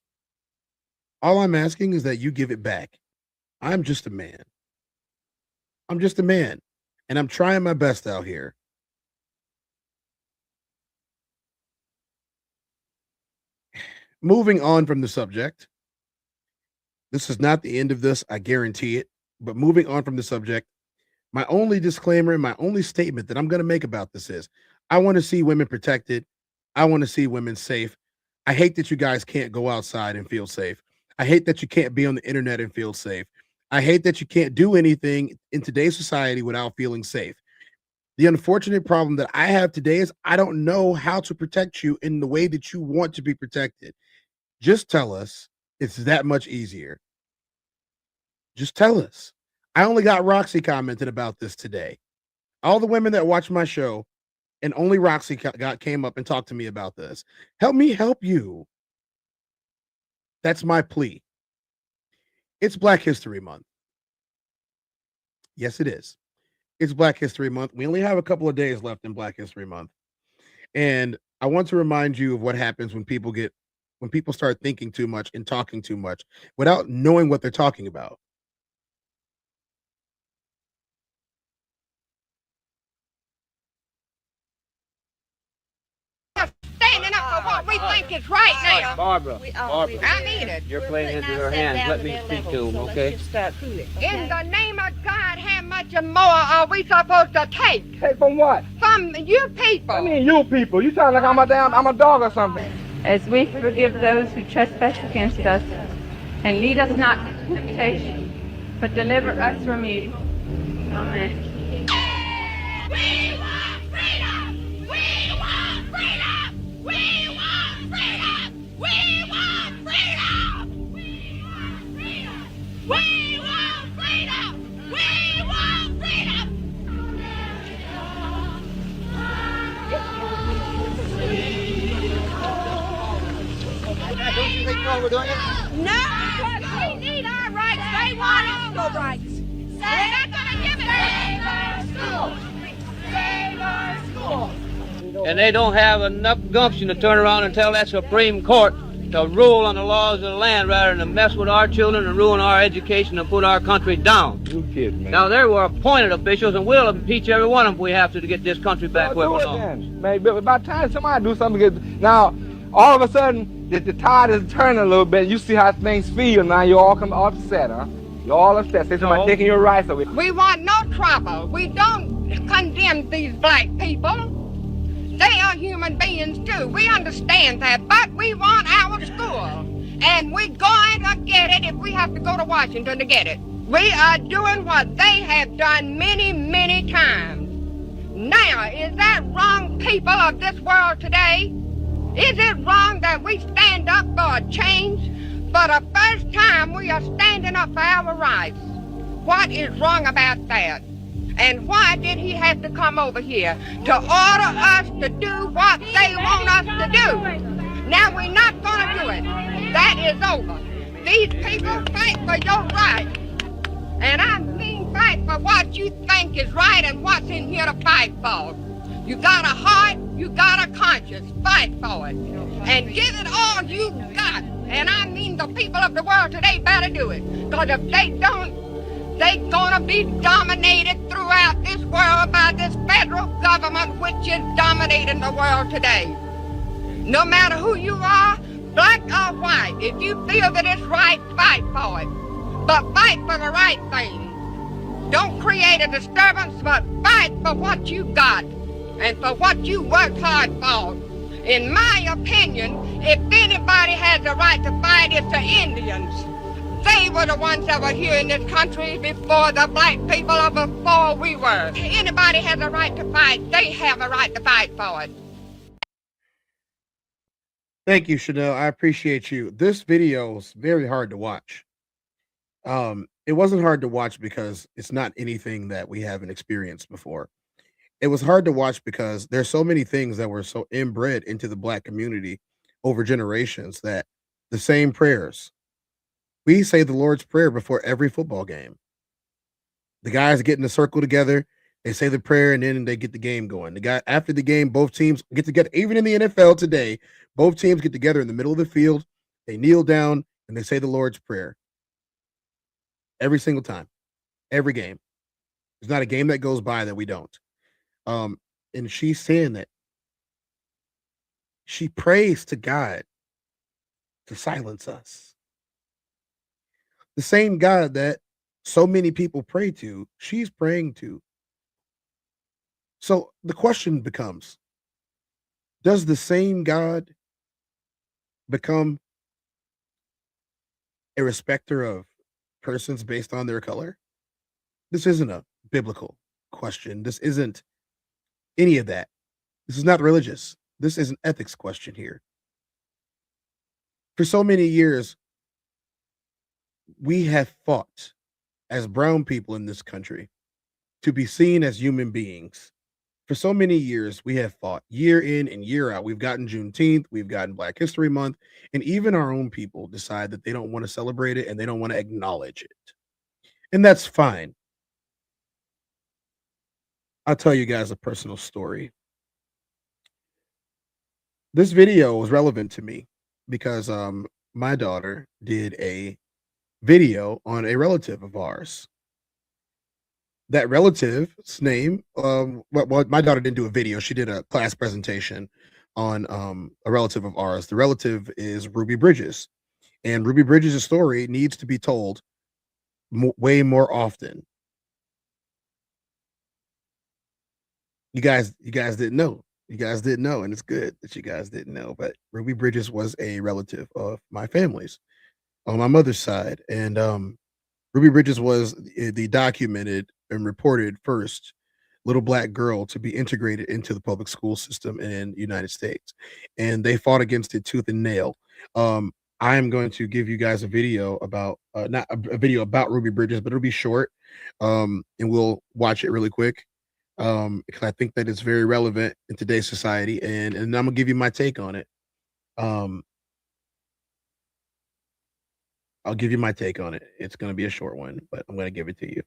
All I'm asking is that you give it back. I'm just a man. I'm just a man, and I'm trying my best out here. Moving on from the subject. This is not the end of this, I guarantee it. But moving on from the subject, my only disclaimer and my only statement that I'm going to make about this is I want to see women protected. I want to see women safe. I hate that you guys can't go outside and feel safe. I hate that you can't be on the internet and feel safe. I hate that you can't do anything in today's society without feeling safe. The unfortunate problem that I have today is I don't know how to protect you in the way that you want to be protected. Just tell us. It's that much easier. Just tell us. I only got Roxy commented about this today. All the women that watch my show, and only Roxy came up and talked to me about this. Help me help you. That's my plea. It's Black History Month. Yes, it is. It's Black History Month. We only have a couple of days left in Black History Month. And I want to remind you of what happens when people start thinking too much and talking too much without knowing what they're talking about. Standing up for what we think is right now. Barbara, I mean it. you're playing into her hands. Let me speak to him, okay? In the name of God, how much more are we supposed to take? Take from what? From you people. I mean, you people. You sound like I'm a dog or something. As we forgive those who trespass against us, and lead us not into temptation, but deliver us from evil. Amen. We want freedom! We want freedom! We want freedom! We want freedom! We want freedom! We want freedom! We want freedom! Don't you think we're doing it? No, because we need our rights. They want all the rights. They're not going to give it to us. Save our school. And they don't have enough gumption to turn around and tell that Supreme Court to rule on the laws of the land rather than to mess with our children and ruin our education and put our country down. You kidding, man. Now, there were appointed officials, and we'll impeach every one of them if we have to get this country back where it belongs. Man, about time somebody do something. Now, all of a sudden, the tide is turning a little bit. You see how things feel now. You all come upset, huh? You're all upset. Say somebody taking your rights away. We want no trouble. We don't condemn these black people. They are human beings too. We understand that, but we want our school. And we're going to get it if we have to go to Washington to get it. We are doing what they have done many, many times. Now, is that wrong, people of this world today? Is it wrong that we stand up for a change? For the first time, we are standing up for our rights. What is wrong about that? And why did he have to come over here? To order us to do what they want us to do. Now we're not going to do it. That is over. These people fight for your rights. And I mean fight for what you think is right and what's in here to fight for. You got a heart, you got a conscience. Fight for it. And give it all you got. And I mean the people of the world today better do it. Because if they don't, they're going to be dominated throughout this world by this federal government which is dominating the world today. No matter who you are, black or white, if you feel that it's right, fight for it. But fight for the right thing. Don't create a disturbance, but fight for what you got and for what you worked hard for. In my opinion, if anybody has the right to fight, it's the Indians. They were the ones that were here in this country before the black people or before we were. If anybody has a right to fight, they have a right to fight for it. Thank you, Chanel. I appreciate you. This video is very hard to watch. It wasn't hard to watch because it's not anything that we haven't experienced before. It was hard to watch because there's so many things that were so inbred into the black community over generations that the same prayers. We say the Lord's Prayer before every football game. The guys get in a circle together, they say the prayer, and then they get the game going. After the game, both teams get together. Even in the NFL today, both teams get together in the middle of the field, they kneel down, and they say the Lord's Prayer. Every single time. Every game. There's not a game that goes by that we don't. And she's saying that she prays to God to silence us. The same God that so many people pray to, she's praying to. So the question becomes, does the same God become a respecter of persons based on their color? This isn't a biblical question. This isn't any of that. This is not religious. This is an ethics question here. For so many years, we have fought as brown people in this country to be seen as human beings. For so many years, we have fought year in and year out. We've gotten Juneteenth, we've gotten Black History Month, and even our own people decide that they don't want to celebrate it and they don't want to acknowledge it. And that's fine. I'll tell you guys a personal story. This video was relevant to me because my daughter did a video on a relative of ours. That relative's name, well, my daughter didn't do a video. She did a class presentation on a relative of ours. The relative is Ruby Bridges, and Ruby Bridges' story needs to be told way more often. You guys didn't know. You guys didn't know, and it's good that you guys didn't know. But Ruby Bridges was a relative of my family's on my mother's side, and Ruby Bridges was the documented and reported first little Black girl to be integrated into the public school system in the United States, and they fought against it tooth and nail. I am going to give you guys a video about not a video about Ruby Bridges, but it'll be short, and we'll watch it really quick. Because I think that it's very relevant in today's society, and I'm gonna give you my take on it. I'll give you my take on it. It's gonna be a short one, but I'm gonna give it to you.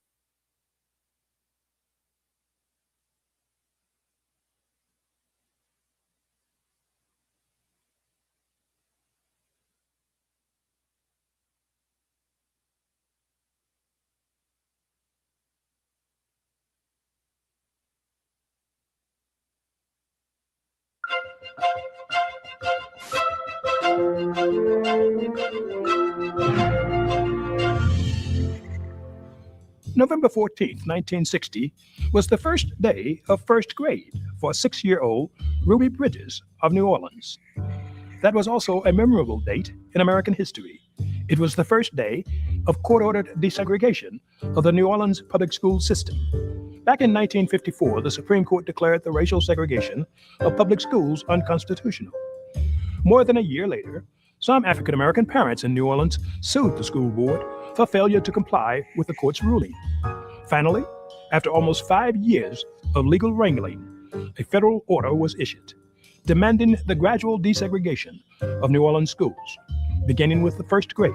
November 14th, 1960, was the first day of first grade for 6-year-old Ruby Bridges of New Orleans. That was also a memorable date in American history. It was the first day of court-ordered desegregation of the New Orleans public school system. Back in 1954, the Supreme Court declared the racial segregation of public schools unconstitutional. More than a year later, some African-American parents in New Orleans sued the school board for failure to comply with the court's ruling. Finally, after almost 5 years of legal wrangling, a federal order was issued, demanding the gradual desegregation of New Orleans schools, beginning with the first grade.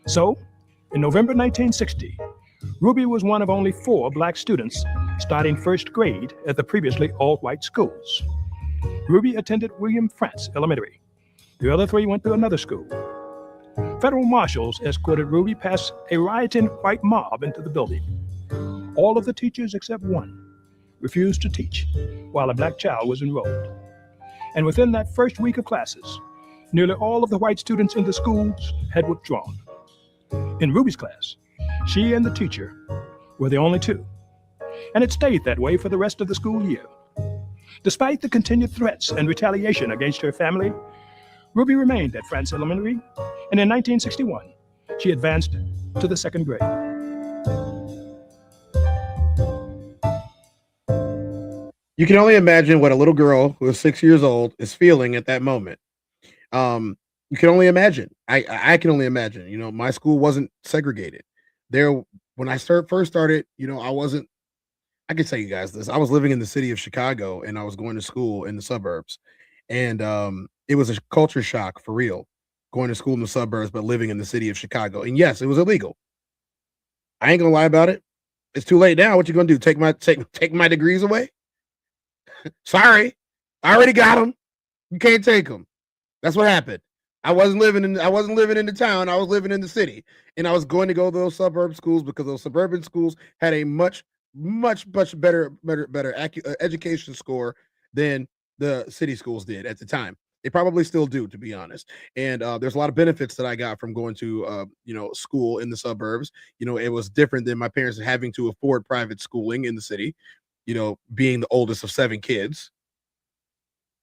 So, in November 1960, Ruby was one of only 4 Black students starting first grade at the previously all-white schools. Ruby attended William Frantz Elementary. The other 3 went to another school. Federal marshals escorted Ruby past a rioting white mob into the building. All of the teachers except one refused to teach while a Black child was enrolled. And within that first week of classes, nearly all of the white students in the schools had withdrawn. In Ruby's class, she and the teacher were the only 2, and it stayed that way for the rest of the school year. Despite the continued threats and retaliation against her family, Ruby remained at Frantz Elementary, and in 1961, she advanced to the 2nd grade. You can only imagine what a little girl who is 6 years old is feeling at that moment. You can only imagine. I can only imagine. You know, my school wasn't segregated. When I first started, you know, I can tell you guys this. I was living in the city of Chicago, and I was going to school in the suburbs, and it was a culture shock for real, going to school in the suburbs, but living in the city of Chicago. And yes, it was illegal. I ain't gonna lie about it. It's too late now. What you gonna do? Take my degrees away? Sorry, I already got them. You can't take them. That's what happened. I wasn't living in the town. I was living in the city, and I was going to go to those suburban schools because those suburban schools had a much better education score than the city schools did at the time. They probably still do, to be honest. And there's a lot of benefits that I got from going to school in the suburbs. You know, it was different than my parents having to afford private schooling in the city. You know, being the oldest of 7 kids.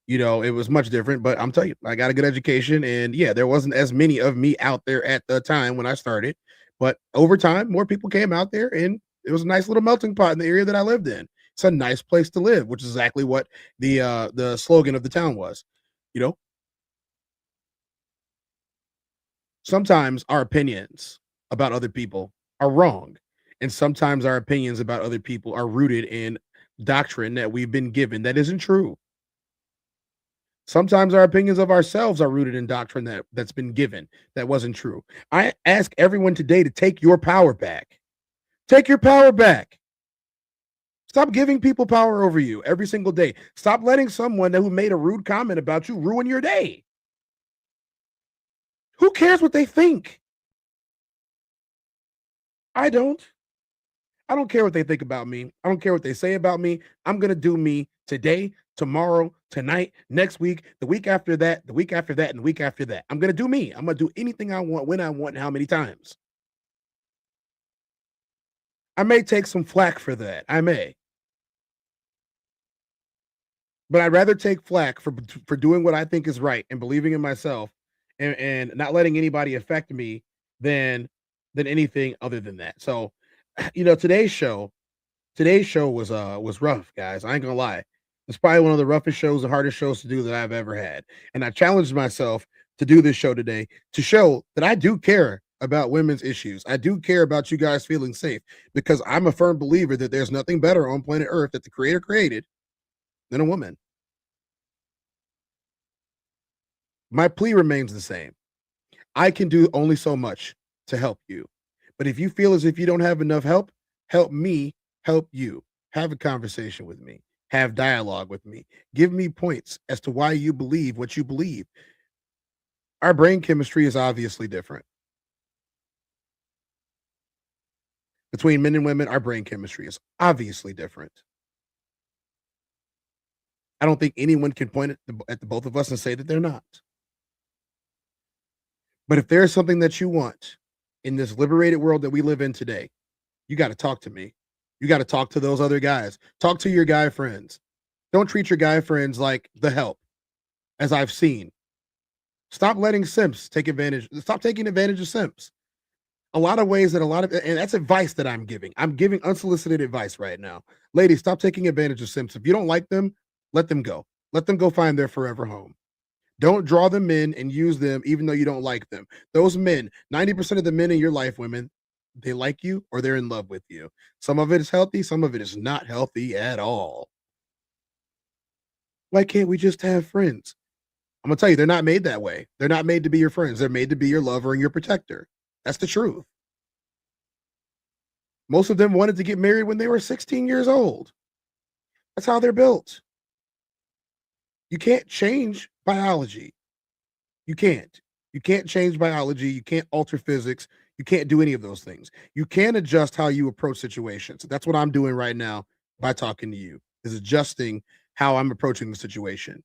You know, it was much different, but I'm telling you, I got a good education, and yeah, there wasn't as many of me out there at the time when I started, But over time, more people came out there, and it was a nice little melting pot in the area that I lived in. It's a nice place to live, which is exactly what the slogan of the town was. You know, sometimes our opinions about other people are wrong, and sometimes our opinions about other people are rooted in doctrine that we've been given that isn't true. Sometimes our opinions of ourselves are rooted in doctrine that's been given that wasn't true. I ask everyone today to take your power back. Take your power back. Stop giving people power over you every single day. Stop letting someone who made a rude comment about you ruin your day. Who cares what they think? I don't. I don't care what they think about me. I don't care what they say about me. I'm going to do me today, tomorrow, tonight, next week, the week after that, the week after that, and the week after that. I'm going to do me. I'm going to do anything I want, when I want, and how many times. I may take some flack for that. I may. But I'd rather take flack for doing what I think is right and believing in myself and not letting anybody affect me than anything other than that. So, today's show was rough, guys. I ain't gonna lie. It's probably one of the roughest shows, the hardest shows to do that I've ever had. And I challenged myself to do this show today to show that I do care about women's issues. I do care about you guys feeling safe, because I'm a firm believer that there's nothing better on planet Earth that the Creator created than a woman. My plea remains the same. I can do only so much to help you. But if you feel as if you don't have enough help me help you. Have a conversation with me. Have dialogue with me. Give me points as to why you believe what you believe. Our brain chemistry is obviously different. Between men and women, our brain chemistry is obviously different. I don't think anyone can point at the both of us and say that they're not. But if there's something that you want in this liberated world that we live in today, you got to talk to me. You got to talk to those other guys. Talk to your guy friends. Don't treat your guy friends like the help, as I've seen. Stop letting simps take advantage. Stop taking advantage of simps. A lot of ways that and that's advice that I'm giving. I'm giving unsolicited advice right now. Ladies, stop taking advantage of simps. If you don't like them, let them go. Let them go find their forever home. Don't draw them in and use them even though you don't like them. Those men, 90% of the men in your life, women, they like you or they're in love with you. Some of it is healthy, some of it is not healthy at all. Why can't we just have friends? I'm gonna tell you, they're not made that way. They're not made to be your friends. They're made to be your lover and your protector. That's the truth. Most of them wanted to get married when they were 16 years old. That's how they're built. You can't change biology. You can't. You can't change biology. You can't alter physics. You can't do any of those things. You can adjust how you approach situations. That's what I'm doing right now by talking to you, is adjusting how I'm approaching the situation.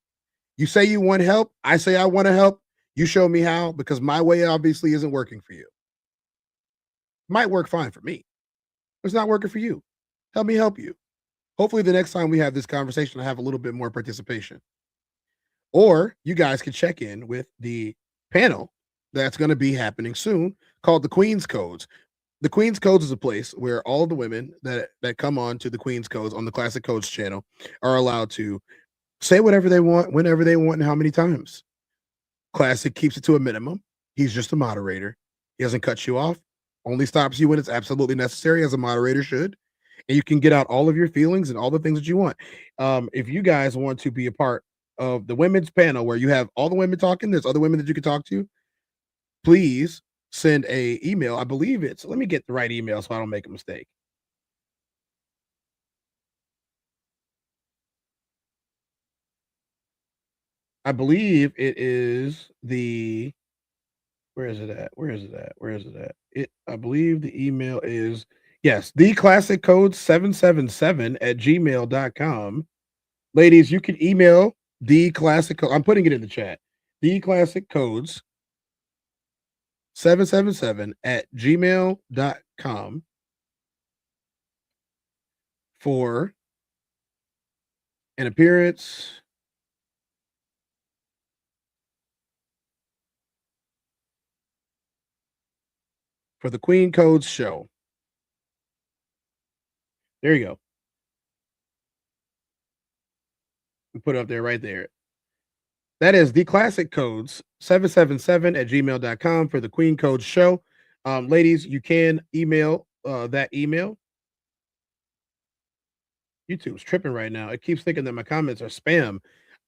You say you want help. I say I want to help. You show me how, because my way obviously isn't working for you. Might work fine for me. It's not working for you. Help me help you. Hopefully the next time we have this conversation, I have a little bit more participation. Or you guys can check in with the panel that's going to be happening soon called the Queen's Codes. The Queen's Codes is a place where all the women that come on to the Queen's Codes on the Classic Codes channel are allowed to say whatever they want, whenever they want, and how many times. Classic keeps it to a minimum. He's just a moderator. He doesn't cut you off, only stops you when it's absolutely necessary, as a moderator should. And you can get out all of your feelings and all the things that you want. If you guys want to be a part of the women's panel where you have all the women talking, there's other women that you can talk to, please send a email. I believe it's, let me get the right email so I don't make a mistake. I believe it is the, where is it at? I believe the email is, yes, theclassiccode777@gmail.com. Ladies, you can email the classic code. I'm putting it in the chat. The classic codes 777@gmail.com for an appearance. for the Queen Codes show. There you go. We put it up there right there. That is the classic codes 777@gmail.com for the Queen Codes show. Ladies, you can email that email. YouTube's tripping right now. It keeps thinking that my comments are spam.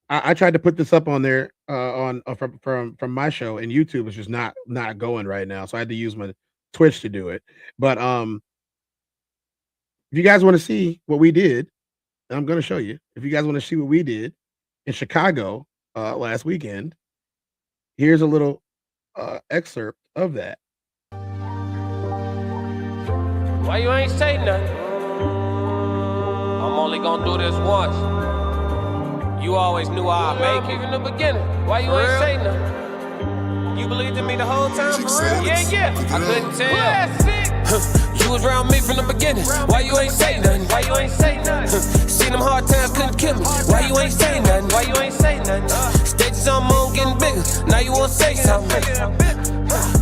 I tried to put this up on there from my show, and YouTube is just not going right now. So I had to use my Twitch to do it. But if you guys want to see what we did, I'm going to show you. If you guys want to see what we did in Chicago last weekend, here's a little excerpt of that. Why you ain't say nothing? I'm only gonna do this once. You always knew I'd make it from the beginning. Why you ain't say nothing? You believed in me the whole time, for real? Yeah. I couldn't tell. You was around me from the beginning. Why you ain't say nothing? Why you ain't say nothing? Seen them hard times, couldn't kill me. Why you ain't say nothing? Why you ain't say nothing? Stages on moon getting bigger. Now you wanna say something.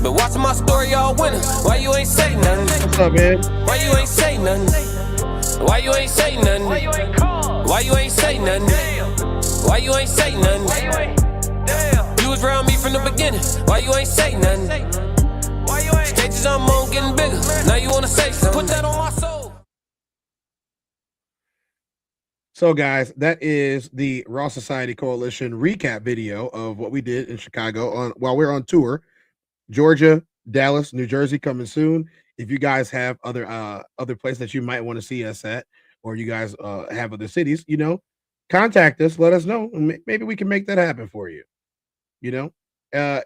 But watching my story all winter. Why you ain't say nothing? What's up, man? Why you ain't say nothing? Why you ain't say nothing? Why you ain't call? Why you ain't say nothing? Why you ain't say nothing? Why you ain't? You was around me from the beginning. Why you ain't say nothing? Why you ain't? Stages on moon getting bigger. Now you wanna say something? Put that on my soul. So, guys, that is the Raw Society Coalition recap video of what we did in Chicago while we're on tour. Georgia, Dallas, New Jersey coming soon. If you guys have other places that you might want to see us at, or you guys have other cities, contact us. Let us know. Maybe we can make that happen for you. Here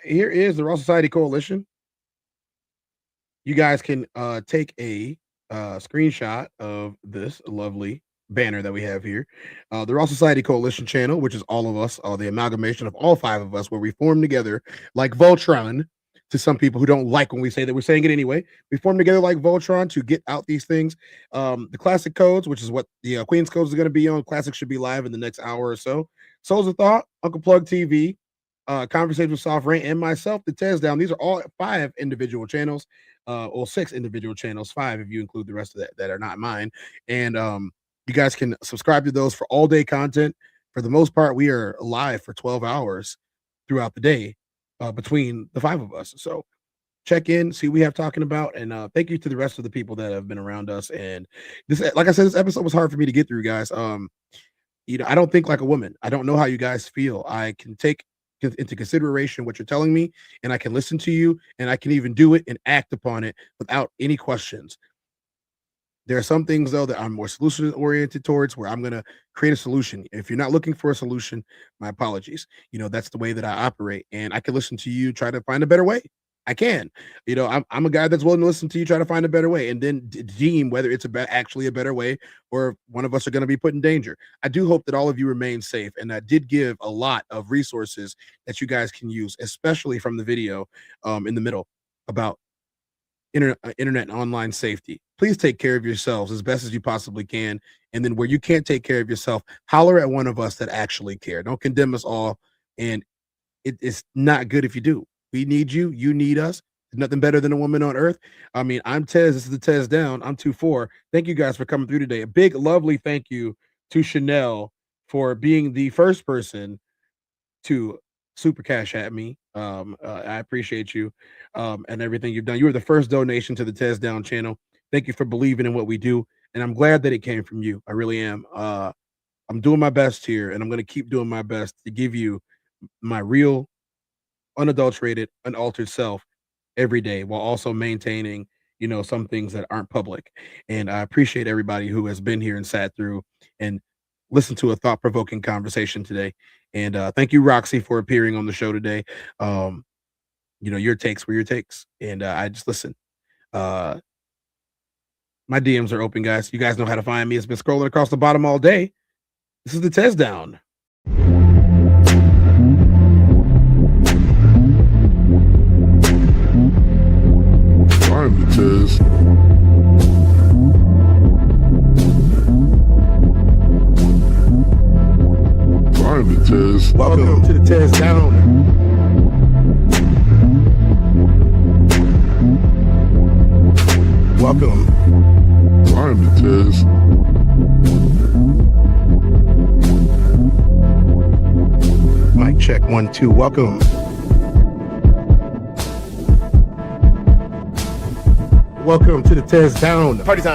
is the Raw Society Coalition. You guys can take a screenshot of this lovely banner that we have here. The Raw Society Coalition channel, which is all of us, the amalgamation of all 5 of us, where we form together like Voltron. To some people who don't like when we say that, we're saying it anyway. We form together like Voltron to get out these things. The classic codes, which is what the Queen's Codes is going to be on. Classic should be live in the next hour or so. Souls of Thought, Uncle Plug TV, Conversation with Soft Rain, and myself, the TezDown. These are all 5 individual channels, or 6 individual channels, 5 if you include the rest of that are not mine. And you guys can subscribe to those for all day content. For the most part, we are live for 12 hours throughout the day. Between the 5 of us. So check in, see what we have talking about, and thank you to the rest of the people that have been around us. And this, like I said, this episode was hard for me to get through, guys. I don't think like a woman. I don't know how you guys feel. I can take into consideration what you're telling me, and I can listen to you, and I can even do it and act upon it without any questions. There are some things, though, that I'm more solution-oriented towards, where I'm going to create a solution. If you're not looking for a solution, my apologies. That's the way that I operate, and I can listen to you, try to find a better way. I can. I'm a guy that's willing to listen to you, try to find a better way, and then deem whether it's actually a better way or one of us are going to be put in danger. I do hope that all of you remain safe, and I did give a lot of resources that you guys can use, especially from the video in the middle about internet and online safety. Please take care of yourselves as best as you possibly can. And then where you can't take care of yourself, holler at one of us that actually care. Don't condemn us all. And it's not good if you do. We need you. You need us. There's nothing better than a woman on earth. I mean, I'm Tez. This is the TezDown. I'm 2-4. Thank you guys for coming through today. A big, lovely thank you to Chanel for being the first person to super cash at me. I appreciate you and everything you've done. You were the first donation to the TezDown channel. Thank you for believing in what we do, and I'm glad that it came from you. I really am. I'm doing my best here, and I'm going to keep doing my best to give you my real, unadulterated, unaltered self every day, while also maintaining, some things that aren't public. And I appreciate everybody who has been here and sat through and listened to a thought-provoking conversation today. And thank you, Roxy, for appearing on the show today. Your takes were your takes, and I just listen. My DMs are open, guys. You guys know how to find me. It's been scrolling across the bottom all day. This is the TezDown. I'm the Tez. I'm the Tez. Welcome to the TezDown. Welcome. I am the Tez. Mic check 1 2. Welcome. Welcome to the TezDown. Party time.